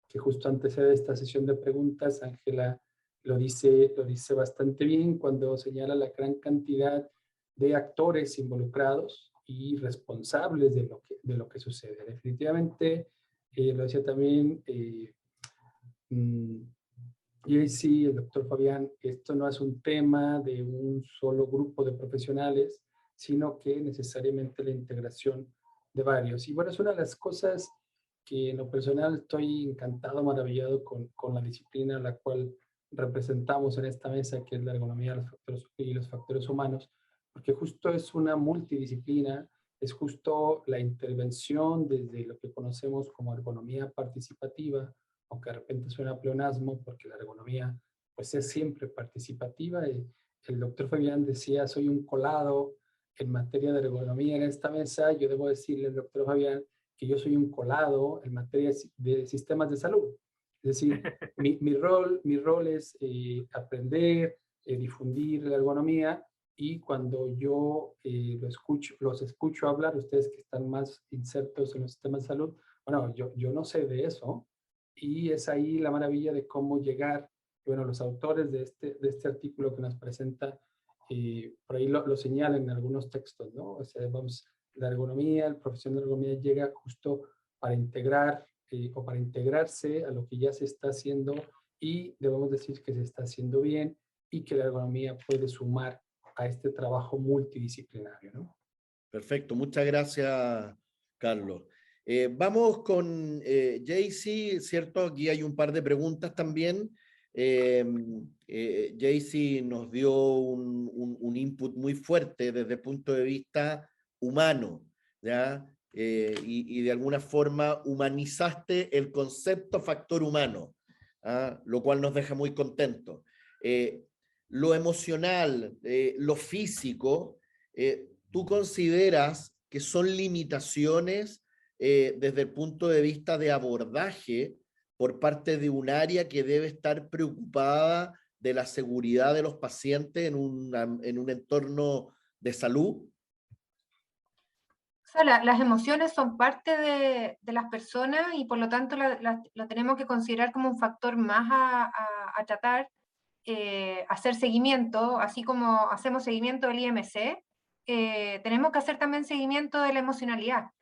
que justo antecede esta sesión de preguntas. Ángela lo dice bastante bien cuando señala la gran cantidad de actores involucrados y responsables de lo que sucede. Definitivamente, lo decía también JC, el doctor Fabián, esto no es un tema de un solo grupo de profesionales, sino que necesariamente la integración de varios. Y bueno, es una de las cosas que en lo personal estoy encantado, maravillado con la disciplina a la cual representamos en esta mesa, que es la ergonomía y los factores humanos, porque justo es una multidisciplina, es justo la intervención desde lo que conocemos como ergonomía participativa, aunque de repente suena pleonasmo, porque la ergonomía pues es siempre participativa. El doctor Fabián decía, soy un colado en materia de ergonomía en esta mesa. Yo debo decirle al doctor Fabián que yo soy un colado en materia de sistemas de salud. Es decir, mi rol es aprender, difundir la ergonomía, y cuando yo los escucho hablar, ustedes que están más insertos en los sistemas de salud, bueno, yo no sé de eso, y es ahí la maravilla de cómo llegar, bueno, los autores de este artículo que nos presenta, por ahí lo señalan en algunos textos, ¿no? O sea, la ergonomía, el profesional de ergonomía llega justo para integrar o para integrarse a lo que ya se está haciendo, y debemos decir que se está haciendo bien y que la ergonomía puede sumar a este trabajo multidisciplinario, ¿no? Perfecto, muchas gracias, Carlos. Vamos con Jaycee, ¿cierto? Aquí hay un par de preguntas también. Jaycee nos dio un input muy fuerte desde el punto de vista humano, ¿ya? Y de alguna forma humanizaste el concepto factor humano, ¿ah? Lo cual nos deja muy contentos. Lo emocional, lo físico, ¿tú consideras que son limitaciones desde el punto de vista de abordaje por parte de un área que debe estar preocupada de la seguridad de los pacientes en un entorno de salud? O sea, las emociones son parte de las personas y por lo tanto lo tenemos que considerar como un factor más a tratar, hacer seguimiento, así como hacemos seguimiento del IMC, tenemos que hacer también seguimiento de la emocionalidad,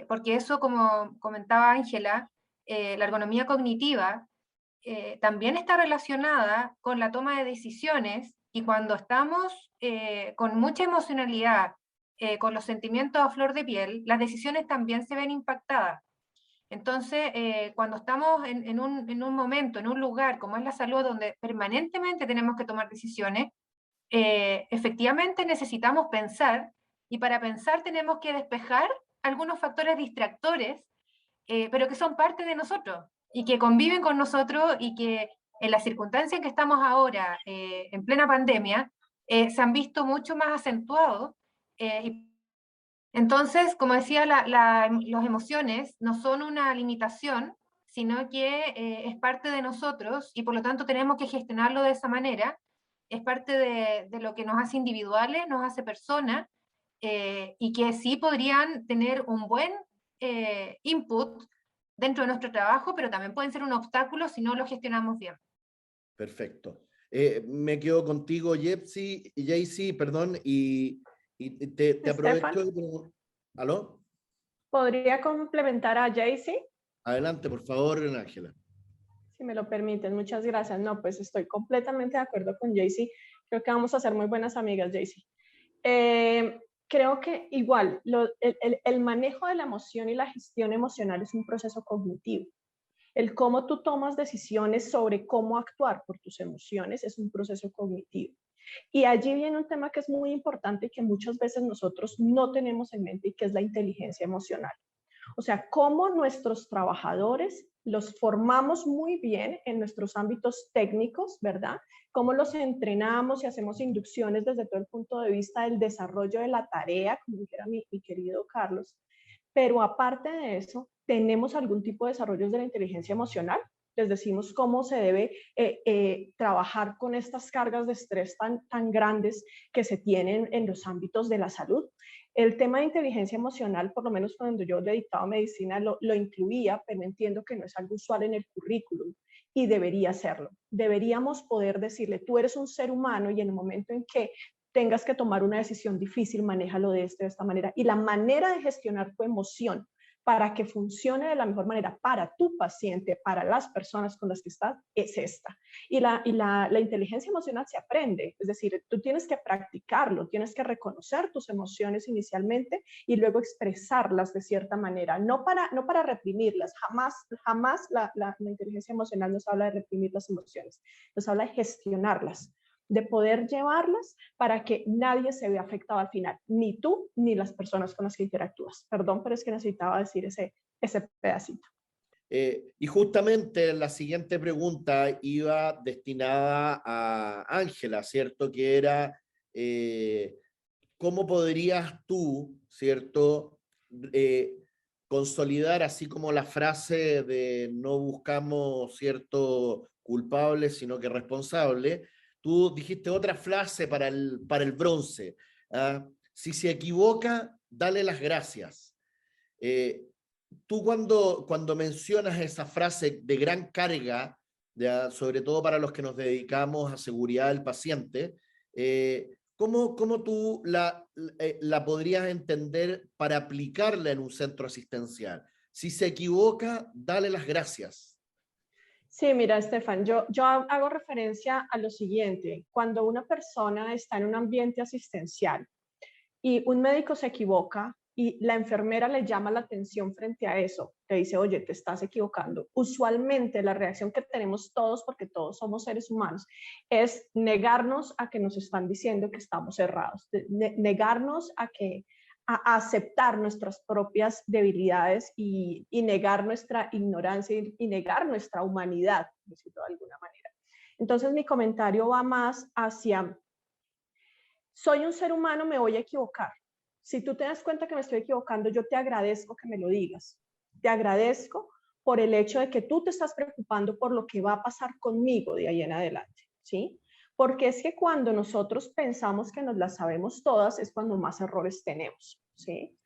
porque eso, como comentaba Ángela, la ergonomía cognitiva también está relacionada con la toma de decisiones, y cuando estamos con mucha emocionalidad, con los sentimientos a flor de piel, las decisiones también se ven impactadas. Entonces, cuando estamos en un momento, en un lugar como es la salud, donde permanentemente tenemos que tomar decisiones, efectivamente necesitamos pensar, y para pensar tenemos que despejar algunos factores distractores, pero que son parte de nosotros y que conviven con nosotros y que en las circunstancias en que estamos ahora, en plena pandemia, se han visto mucho más acentuados. Entonces, como decía, las emociones no son una limitación, sino que es parte de nosotros y por lo tanto tenemos que gestionarlo de esa manera. Es parte de lo que nos hace individuales, nos hace personas, y que sí podrían tener un buen input dentro de nuestro trabajo, pero también pueden ser un obstáculo si no lo gestionamos bien. Perfecto. Me quedo contigo, Jaycee, perdón, y te aprovecho. ¿Aló? ¿Podría complementar a Jaycee? Adelante, por favor, Ángela. Si me lo permiten, muchas gracias. No, pues estoy completamente de acuerdo con Jaycee. Creo que vamos a ser muy buenas amigas, Jaycee. Creo que igual, el manejo de la emoción y la gestión emocional es un proceso cognitivo. El cómo tú tomas decisiones sobre cómo actuar por tus emociones es un proceso cognitivo. Y allí viene un tema que es muy importante y que muchas veces nosotros no tenemos en mente y que es la inteligencia emocional. O sea, cómo nuestros trabajadores los formamos muy bien en nuestros ámbitos técnicos, ¿verdad? Cómo los entrenamos y hacemos inducciones desde todo el punto de vista del desarrollo de la tarea, como dijera mi querido Carlos. Pero aparte de eso, tenemos algún tipo de desarrollos de la inteligencia emocional. Les decimos cómo se debe trabajar con estas cargas de estrés tan grandes que se tienen en los ámbitos de la salud. El tema de inteligencia emocional, por lo menos cuando yo le dictaba medicina, lo incluía, pero entiendo que no es algo usual en el currículum y debería serlo. Deberíamos poder decirle, tú eres un ser humano y en el momento en que tengas que tomar una decisión difícil, manéjalo de esta manera. Y la manera de gestionar tu emoción para que funcione de la mejor manera para tu paciente, para las personas con las que estás, es esta. Y la inteligencia emocional se aprende, es decir, tú tienes que practicarlo, tienes que reconocer tus emociones inicialmente y luego expresarlas de cierta manera, no para reprimirlas, jamás la inteligencia emocional nos habla de reprimir las emociones, nos habla de gestionarlas, de poder llevarlas para que nadie se vea afectado al final, ni tú ni las personas con las que interactúas. Perdón, pero es que necesitaba decir ese pedacito. Y justamente la siguiente pregunta iba destinada a Ángela, ¿cierto? Que era, ¿cómo podrías tú, ¿cierto? Consolidar, así como la frase de no buscamos, ¿cierto?, culpable, sino que responsable. Tú dijiste otra frase para el bronce. ¿Ah? Si se equivoca, dale las gracias. Tú cuando mencionas esa frase de gran carga, ¿ya?, sobre todo para los que nos dedicamos a seguridad del paciente, ¿cómo tú la podrías entender para aplicarla en un centro asistencial? Si se equivoca, dale las gracias. Sí, mira, Estefan, yo hago referencia a lo siguiente. Cuando una persona está en un ambiente asistencial y un médico se equivoca y la enfermera le llama la atención frente a eso, te dice, oye, te estás equivocando. Usualmente la reacción que tenemos todos, porque todos somos seres humanos, es negarnos a que nos están diciendo que estamos errados, negarnos a aceptar nuestras propias debilidades y negar nuestra ignorancia y negar nuestra humanidad, por decirlo de alguna manera. Entonces mi comentario va más hacia, soy un ser humano, me voy a equivocar. Si tú te das cuenta que me estoy equivocando, yo te agradezco que me lo digas. Te agradezco por el hecho de que tú te estás preocupando por lo que va a pasar conmigo de ahí en adelante, ¿sí? Porque es que cuando nosotros pensamos que nos las sabemos todas es cuando más errores tenemos, ¿sí?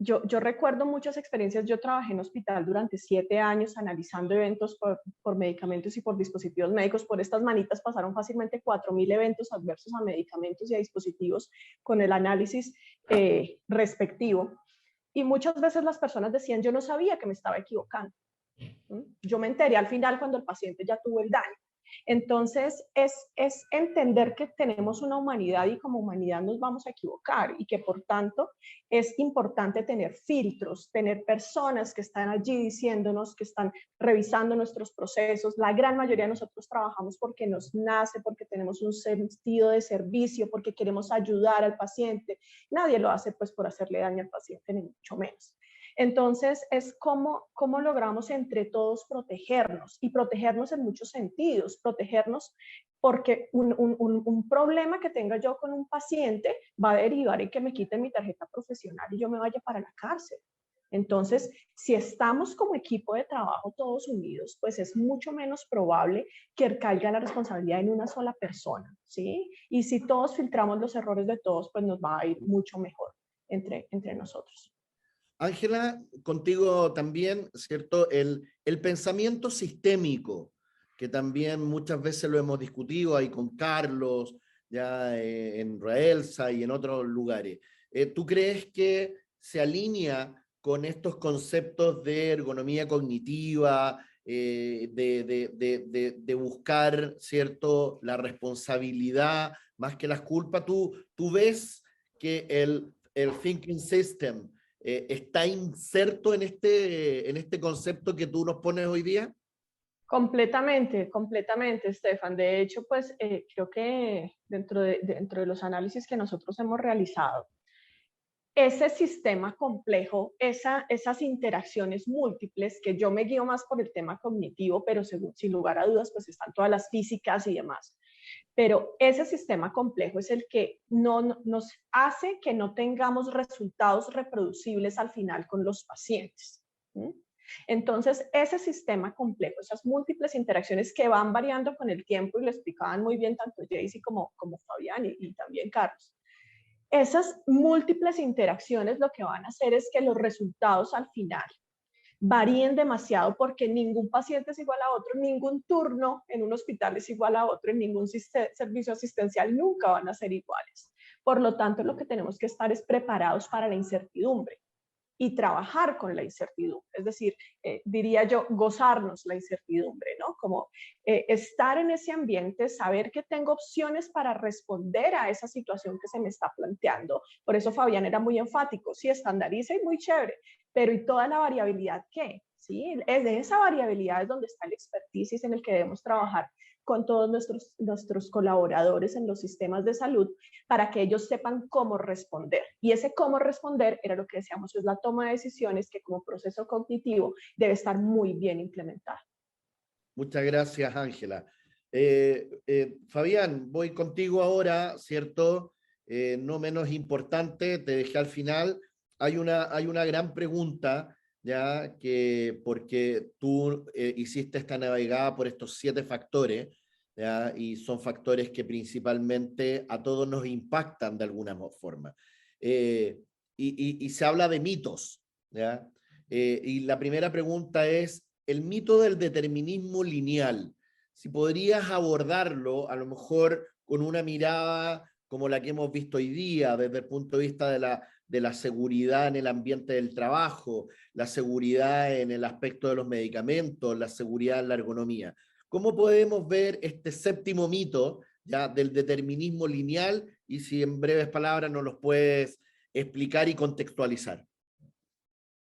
Yo recuerdo muchas experiencias. Yo trabajé en hospital durante 7 años analizando eventos por medicamentos y por dispositivos médicos. Por estas manitas pasaron fácilmente 4.000 eventos adversos a medicamentos y a dispositivos con el análisis respectivo. Y muchas veces las personas decían, yo no sabía que me estaba equivocando. Yo me enteré al final cuando el paciente ya tuvo el daño. Entonces, es entender que tenemos una humanidad y como humanidad nos vamos a equivocar y que por tanto es importante tener filtros, tener personas que están allí diciéndonos, que están revisando nuestros procesos. La gran mayoría de nosotros trabajamos porque nos nace, porque tenemos un sentido de servicio, porque queremos ayudar al paciente. Nadie lo hace pues por hacerle daño al paciente, ni mucho menos. Entonces, es cómo logramos entre todos protegernos, y protegernos en muchos sentidos, protegernos porque un problema que tenga yo con un paciente va a derivar en que me quiten mi tarjeta profesional y yo me vaya para la cárcel. Entonces, si estamos como equipo de trabajo todos unidos, pues es mucho menos probable que caiga la responsabilidad en una sola persona, ¿sí? Y si todos filtramos los errores de todos, pues nos va a ir mucho mejor entre nosotros. Ángela, contigo también, ¿cierto? El pensamiento sistémico, que también muchas veces lo hemos discutido ahí con Carlos, ya en Raelsa y en otros lugares. ¿Tú crees que se alinea con estos conceptos de ergonomía cognitiva, de buscar, ¿cierto?, la responsabilidad más que las culpas? ¿Tú ves que el thinking system está inserto en este concepto que tú nos pones hoy día? Completamente, completamente, Stefan. De hecho, pues creo que dentro de los análisis que nosotros hemos realizado, ese sistema complejo, esas interacciones múltiples, que yo me guío más por el tema cognitivo, pero sin lugar a dudas, pues están todas las físicas y demás. Pero ese sistema complejo es el que nos hace que no tengamos resultados reproducibles al final con los pacientes. ¿Sí? Entonces, ese sistema complejo, esas múltiples interacciones que van variando con el tiempo, y lo explicaban muy bien tanto Jaycee como Fabián y también Carlos, esas múltiples interacciones lo que van a hacer es que los resultados al final varíen demasiado, porque ningún paciente es igual a otro, ningún turno en un hospital es igual a otro, en ningún servicio asistencial nunca van a ser iguales. Por lo tanto, lo que tenemos que estar es preparados para la incertidumbre y trabajar con la incertidumbre, es decir, diría yo, gozarnos la incertidumbre, ¿no? Como estar en ese ambiente, saber que tengo opciones para responder a esa situación que se me está planteando. Por eso Fabián era muy enfático, sí, estandariza y muy chévere, pero ¿y toda la variabilidad qué? ¿Sí? Es de esa variabilidad es donde está el expertise en el que debemos trabajar con todos nuestros colaboradores en los sistemas de salud, para que ellos sepan cómo responder. Y ese cómo responder era lo que decíamos, es la toma de decisiones que como proceso cognitivo debe estar muy bien implementada. Muchas gracias, Ángela. Fabián, voy contigo ahora, ¿cierto? No menos importante, te dejé al final. Hay una gran pregunta, ya que porque tú hiciste esta navegada por estos 7 factores, ¿ya? Y son factores que principalmente a todos nos impactan de alguna forma. Y se habla de mitos, ¿ya? Y la primera pregunta es, el mito del determinismo lineal, si podrías abordarlo a lo mejor con una mirada como la que hemos visto hoy día, desde el punto de vista de la seguridad en el ambiente del trabajo, la seguridad en el aspecto de los medicamentos, la seguridad en la ergonomía. ¿Cómo podemos ver este 7º mito, ya, del determinismo lineal? Y si en breves palabras nos los puedes explicar y contextualizar.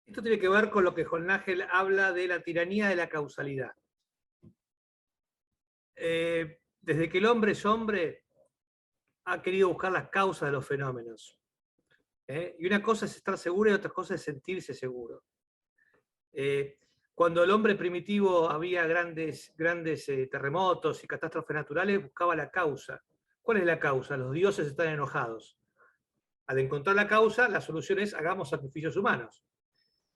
Esto tiene que ver con lo que Hollnagel habla de la tiranía de la causalidad. Desde que el hombre es hombre, ha querido buscar las causas de los fenómenos. Y una cosa es estar seguro y otra cosa es sentirse seguro. Cuando el hombre primitivo había grandes terremotos y catástrofes naturales, buscaba la causa. ¿Cuál es la causa? Los dioses están enojados. Al encontrar la causa, la solución es hagamos sacrificios humanos.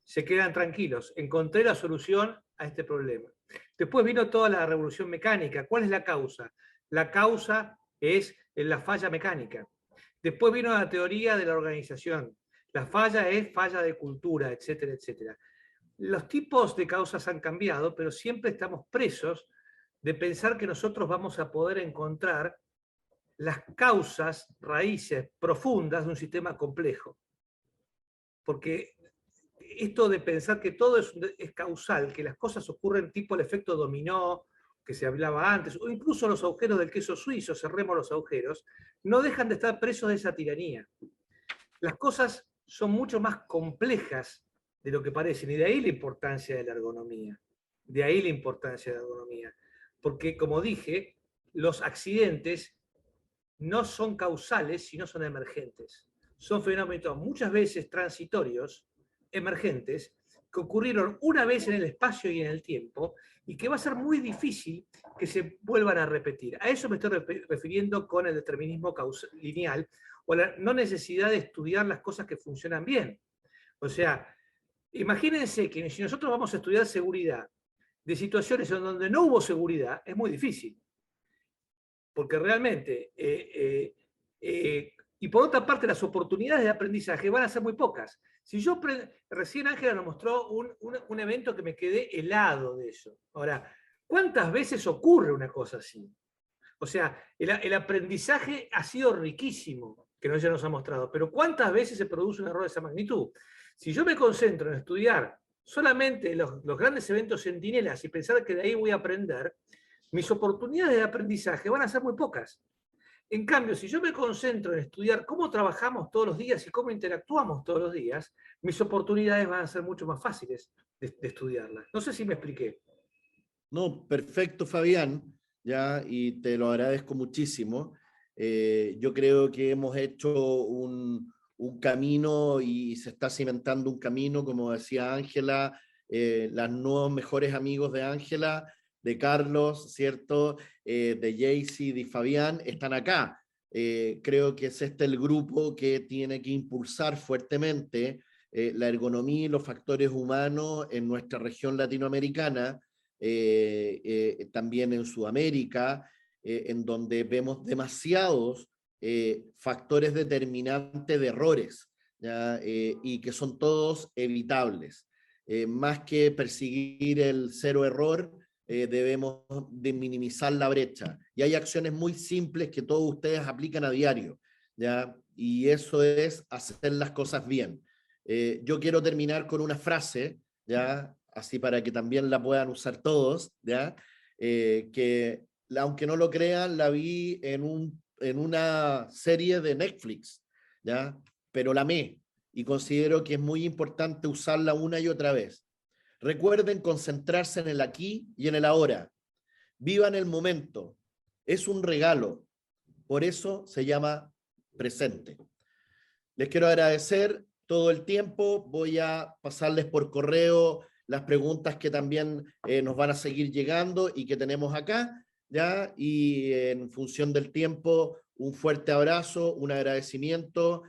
Se quedan tranquilos. Encontré la solución a este problema. Después vino toda la revolución mecánica. ¿Cuál es la causa? La causa es la falla mecánica. Después vino la teoría de la organización. La falla es falla de cultura, etcétera, etcétera. Los tipos de causas han cambiado, pero siempre estamos presos de pensar que nosotros vamos a poder encontrar las causas, raíces profundas de un sistema complejo. Porque esto de pensar que todo es causal, que las cosas ocurren tipo el efecto dominó que se hablaba antes, o incluso los agujeros del queso suizo, cerremos los agujeros, no dejan de estar presos de esa tiranía. Las cosas son mucho más complejas de lo que parecen, y de ahí la importancia de la ergonomía. De ahí la importancia de la ergonomía. Porque, como dije, los accidentes no son causales, sino son emergentes. Son fenómenos muchas veces transitorios, emergentes, que ocurrieron una vez en el espacio y en el tiempo, y que va a ser muy difícil que se vuelvan a repetir. A eso me estoy refiriendo con el determinismo lineal, o la no necesidad de estudiar las cosas que funcionan bien. O sea, imagínense que si nosotros vamos a estudiar seguridad de situaciones en donde no hubo seguridad, es muy difícil. Porque realmente, y por otra parte, las oportunidades de aprendizaje van a ser muy pocas. Si yo, recién Ángela nos mostró un evento que me quedé helado de eso. Ahora, ¿cuántas veces ocurre una cosa así? O sea, el aprendizaje ha sido riquísimo, que ya nos ha mostrado, pero ¿cuántas veces se produce un error de esa magnitud? Si yo me concentro en estudiar solamente los grandes eventos centinelas y pensar que de ahí voy a aprender, mis oportunidades de aprendizaje van a ser muy pocas. En cambio, si yo me concentro en estudiar cómo trabajamos todos los días y cómo interactuamos todos los días, mis oportunidades van a ser mucho más fáciles de estudiarlas. No sé si me expliqué. No, perfecto, Fabián, ya, y te lo agradezco muchísimo. Yo creo que hemos hecho un camino y se está cimentando un camino, como decía Ángela, los nuevos mejores amigos de Ángela, de Carlos, ¿cierto? De Jaycee, de Fabián, están acá. Creo que es este el grupo que tiene que impulsar fuertemente la ergonomía y los factores humanos en nuestra región latinoamericana, también en Sudamérica, en donde vemos demasiados factores determinantes de errores, ¿ya? Y que son todos evitables. Más que perseguir el cero error, debemos de minimizar la brecha. Y hay acciones muy simples que todos ustedes aplican a diario, ¿ya? Y eso es hacer las cosas bien. Yo quiero terminar con una frase, ¿ya? Así para que también la puedan usar todos, ¿ya? Que aunque no lo crean, la vi en una serie de Netflix, ¿ya? Pero la amé y considero que es muy importante usarla una y otra vez. Recuerden concentrarse en el aquí y en el ahora. Vivan el momento. Es un regalo. Por eso se llama presente. Les quiero agradecer todo el tiempo. Voy a pasarles por correo las preguntas que también nos van a seguir llegando y que tenemos acá, ¿ya? Y en función del tiempo, un fuerte abrazo, un agradecimiento.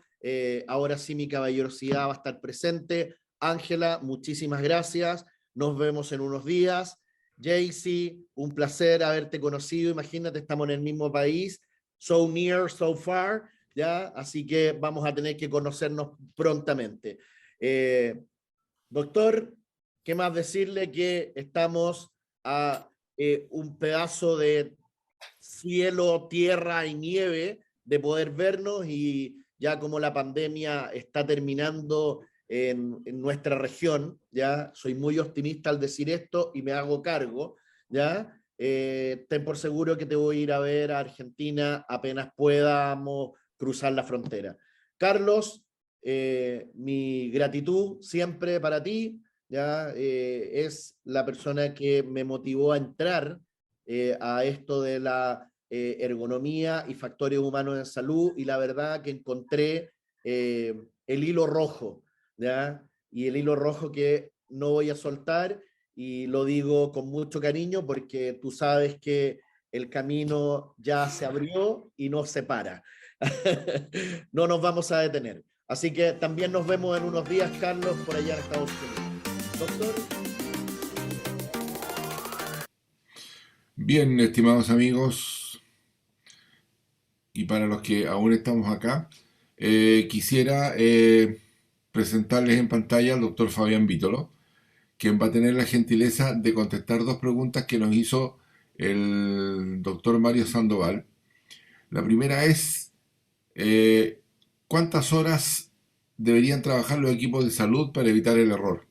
Ahora sí mi caballerosidad va a estar presente. Ángela, muchísimas gracias. Nos vemos en unos días. Jaycee, un placer haberte conocido. Imagínate, estamos en el mismo país. So near, so far, ¿ya? Así que vamos a tener que conocernos prontamente. Doctor, ¿qué más decirle? Que estamos a un pedazo de cielo, tierra y nieve de poder vernos, y ya como la pandemia está terminando en nuestra región, ya soy muy optimista al decir esto y me hago cargo, ya ten por seguro que te voy a ir a ver a Argentina apenas podamos cruzar la frontera. Carlos, mi gratitud siempre para ti, ya es la persona que me motivó a entrar a esto de la ergonomía y factores humanos en salud, y la verdad que encontré el hilo rojo, ¿ya? Y el hilo rojo que no voy a soltar, y lo digo con mucho cariño porque tú sabes que el camino ya se abrió y no se para. No nos vamos a detener. Así que también nos vemos en unos días, Carlos, por allá en Estados Unidos. Doctor. Bien, estimados amigos, y para los que aún estamos acá, quisiera presentarles en pantalla al doctor Fabián Vítolo, quien va a tener la gentileza de contestar dos preguntas que nos hizo el doctor Mario Sandoval. La primera es, ¿cuántas horas deberían trabajar los equipos de salud para evitar el error?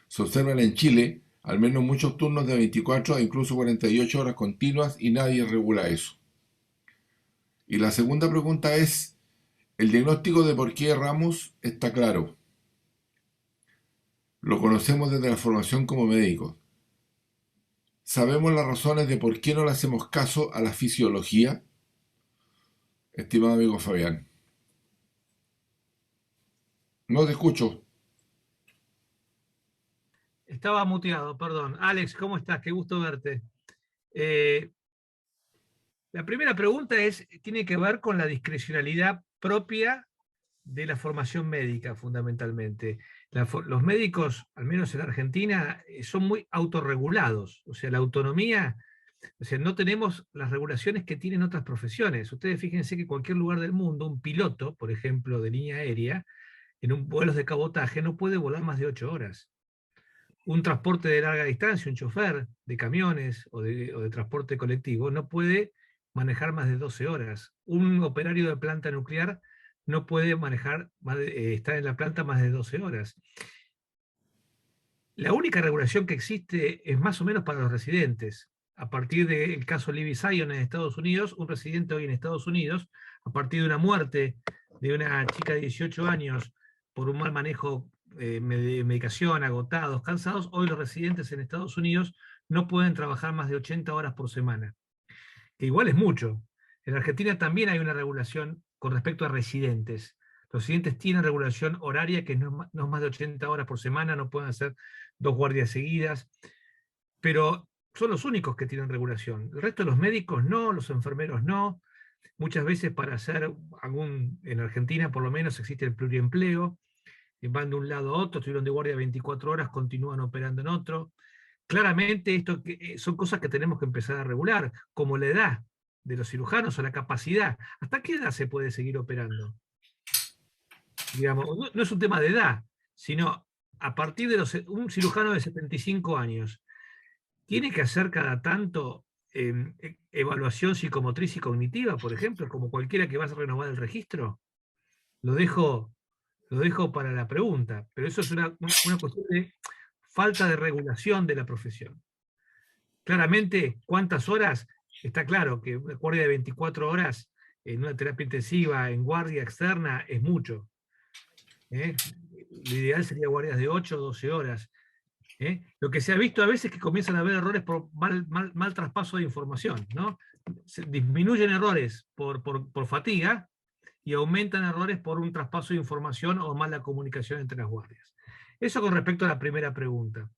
Se observan en Chile al menos muchos turnos de 24 e incluso 48 horas continuas y nadie regula eso. Y la segunda pregunta es, el diagnóstico de por qué erramos está claro. Lo conocemos desde la formación como médicos. ¿Sabemos las razones de por qué no le hacemos caso a la fisiología? Estimado amigo Fabián. No te escucho. Estaba muteado, perdón. Alex, ¿cómo estás? Qué gusto verte. La primera pregunta tiene que ver con la discrecionalidad propia de la formación médica, fundamentalmente. Los médicos, al menos en Argentina, son muy autorregulados. O sea, la autonomía, o sea, no tenemos las regulaciones que tienen otras profesiones. Ustedes fíjense que en cualquier lugar del mundo, un piloto, por ejemplo, de línea aérea, en un vuelo de cabotaje, no puede volar más de 8 horas. Un transporte de larga distancia, un chofer de camiones o de transporte colectivo, no puede manejar más de 12 horas. Un operario de planta nuclear no puede manejar, estar en la planta más de 12 horas. La única regulación que existe es más o menos para los residentes. A partir del caso Libby Zion en Estados Unidos, un residente hoy en Estados Unidos, a partir de una muerte de una chica de 18 años por un mal manejo de medicación, agotados, cansados, hoy los residentes en Estados Unidos no pueden trabajar más de 80 horas por semana, que igual es mucho. En Argentina también hay una regulación con respecto a residentes. Los residentes tienen regulación horaria que no es más de 80 horas por semana, no pueden hacer 2 guardias seguidas, pero son los únicos que tienen regulación. El resto de los médicos no, los enfermeros no. Muchas veces para hacer en Argentina por lo menos existe el pluriempleo, van de un lado a otro, estuvieron de guardia 24 horas, continúan operando en otro. Claramente esto son cosas que tenemos que empezar a regular, como la edad de los cirujanos o la capacidad. ¿Hasta qué edad se puede seguir operando? Digamos, no es un tema de edad, sino a partir de un cirujano de 75 años, ¿tiene que hacer cada tanto evaluación psicomotriz y cognitiva, por ejemplo, como cualquiera que va a renovar el registro? Lo dejo para la pregunta, pero eso es una cuestión de falta de regulación de la profesión. Claramente, ¿cuántas horas? Está claro que una guardia de 24 horas en una terapia intensiva, en guardia externa, es mucho. Lo ideal sería guardias de 8 o 12 horas. Lo que se ha visto a veces es que comienzan a haber errores por mal traspaso de información, ¿no? Se disminuyen errores por fatiga y aumentan errores por un traspaso de información o mala comunicación entre las guardias. Eso con respecto a la primera pregunta.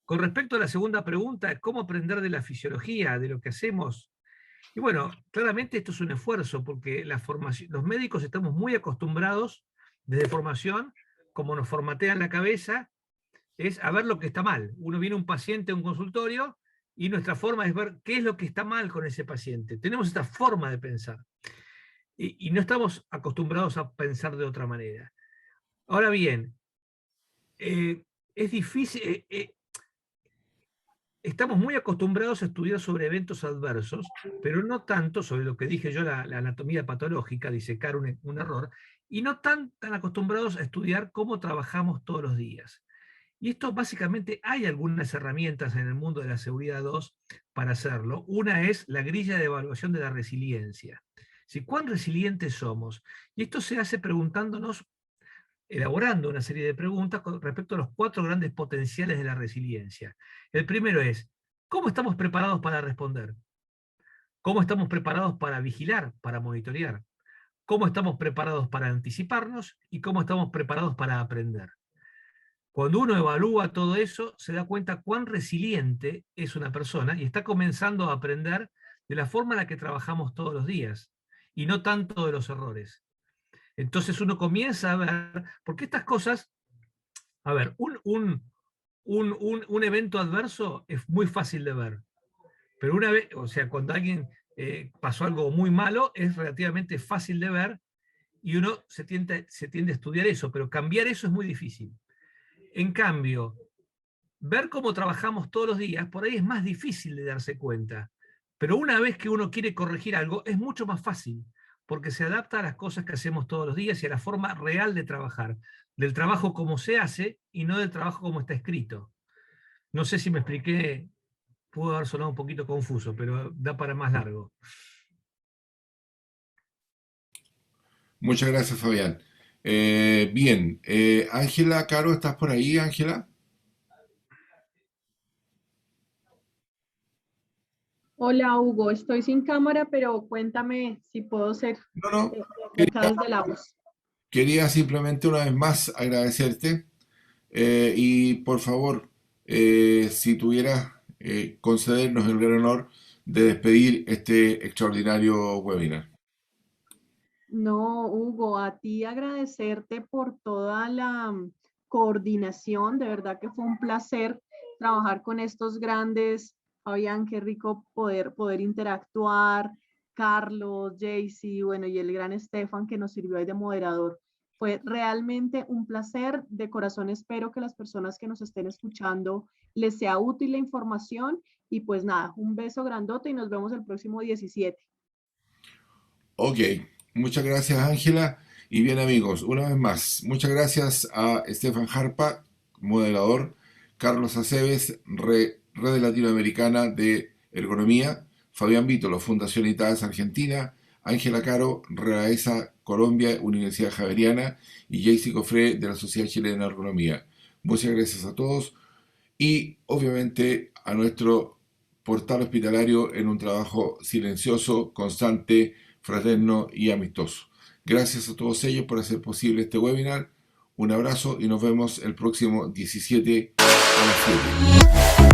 Con respecto a la segunda pregunta, ¿cómo aprender de la fisiología, de lo que hacemos? Y bueno, claramente esto es un esfuerzo, porque los médicos estamos muy acostumbrados desde formación, como nos formatean la cabeza, es a ver lo que está mal. Uno viene un paciente a un consultorio y nuestra forma es ver qué es lo que está mal con ese paciente. Tenemos esta forma de pensar. Y no estamos acostumbrados a pensar de otra manera. Ahora bien, es difícil, estamos muy acostumbrados a estudiar sobre eventos adversos, pero no tanto sobre lo que dije yo, la anatomía patológica, disecar un error, y no tan acostumbrados a estudiar cómo trabajamos todos los días. Y esto básicamente hay algunas herramientas en el mundo de la seguridad 2 para hacerlo. Una es la grilla de evaluación de la resiliencia. ¿Cuán resilientes somos? Y esto se hace preguntándonos, elaborando una serie de preguntas con respecto a los 4 grandes potenciales de la resiliencia. El primero es, ¿cómo estamos preparados para responder? ¿Cómo estamos preparados para vigilar, para monitorear? ¿Cómo estamos preparados para anticiparnos? ¿Y cómo estamos preparados para aprender? Cuando uno evalúa todo eso, se da cuenta cuán resiliente es una persona y está comenzando a aprender de la forma en la que trabajamos todos los días y no tanto de los errores. Entonces uno comienza a ver, porque estas cosas, a ver, un evento adverso es muy fácil de ver, pero una vez, o sea, cuando alguien pasó algo muy malo, es relativamente fácil de ver y uno se tiende a estudiar eso, pero cambiar eso es muy difícil. En cambio, ver cómo trabajamos todos los días, por ahí es más difícil de darse cuenta. Pero una vez que uno quiere corregir algo, es mucho más fácil, porque se adapta a las cosas que hacemos todos los días y a la forma real de trabajar, del trabajo como se hace y no del trabajo como está escrito. No sé si me expliqué, pudo haber sonado un poquito confuso, pero da para más largo. Muchas gracias, Fabián. Bien, Ángela, Caro, ¿estás por ahí, Ángela? Hola Hugo, estoy sin cámara, pero cuéntame si puedo ser No, no. de acá desde la voz. Quería simplemente una vez más agradecerte y por favor, si tuvieras concedernos el gran honor de despedir este extraordinario webinar. No, Hugo, a ti agradecerte por toda la coordinación. De verdad que fue un placer trabajar con estos grandes. Fabián, qué rico poder interactuar. Carlos, Jaycee, bueno, y el gran Estefan que nos sirvió ahí de moderador. Fue realmente un placer. De corazón espero que las personas que nos estén escuchando les sea útil la información. Y pues nada, un beso grandote y nos vemos el próximo 17. Ok, muchas gracias, Ángela. Y bien, amigos, una vez más, muchas gracias a Estefan Harpa, moderador, Carlos Aceves, Red Latinoamericana de Ergonomía, Fabián Vítolo, Fundación ITAS Argentina, Ángela Caro, Reaesa Colombia, Universidad Javeriana, y Jaycee Cofré de la Sociedad Chilena de Ergonomía. Muchas gracias a todos y obviamente a nuestro portal hospitalario en un trabajo silencioso, constante, fraterno y amistoso. Gracias a todos ellos por hacer posible este webinar. Un abrazo y nos vemos el próximo 17 a las 7.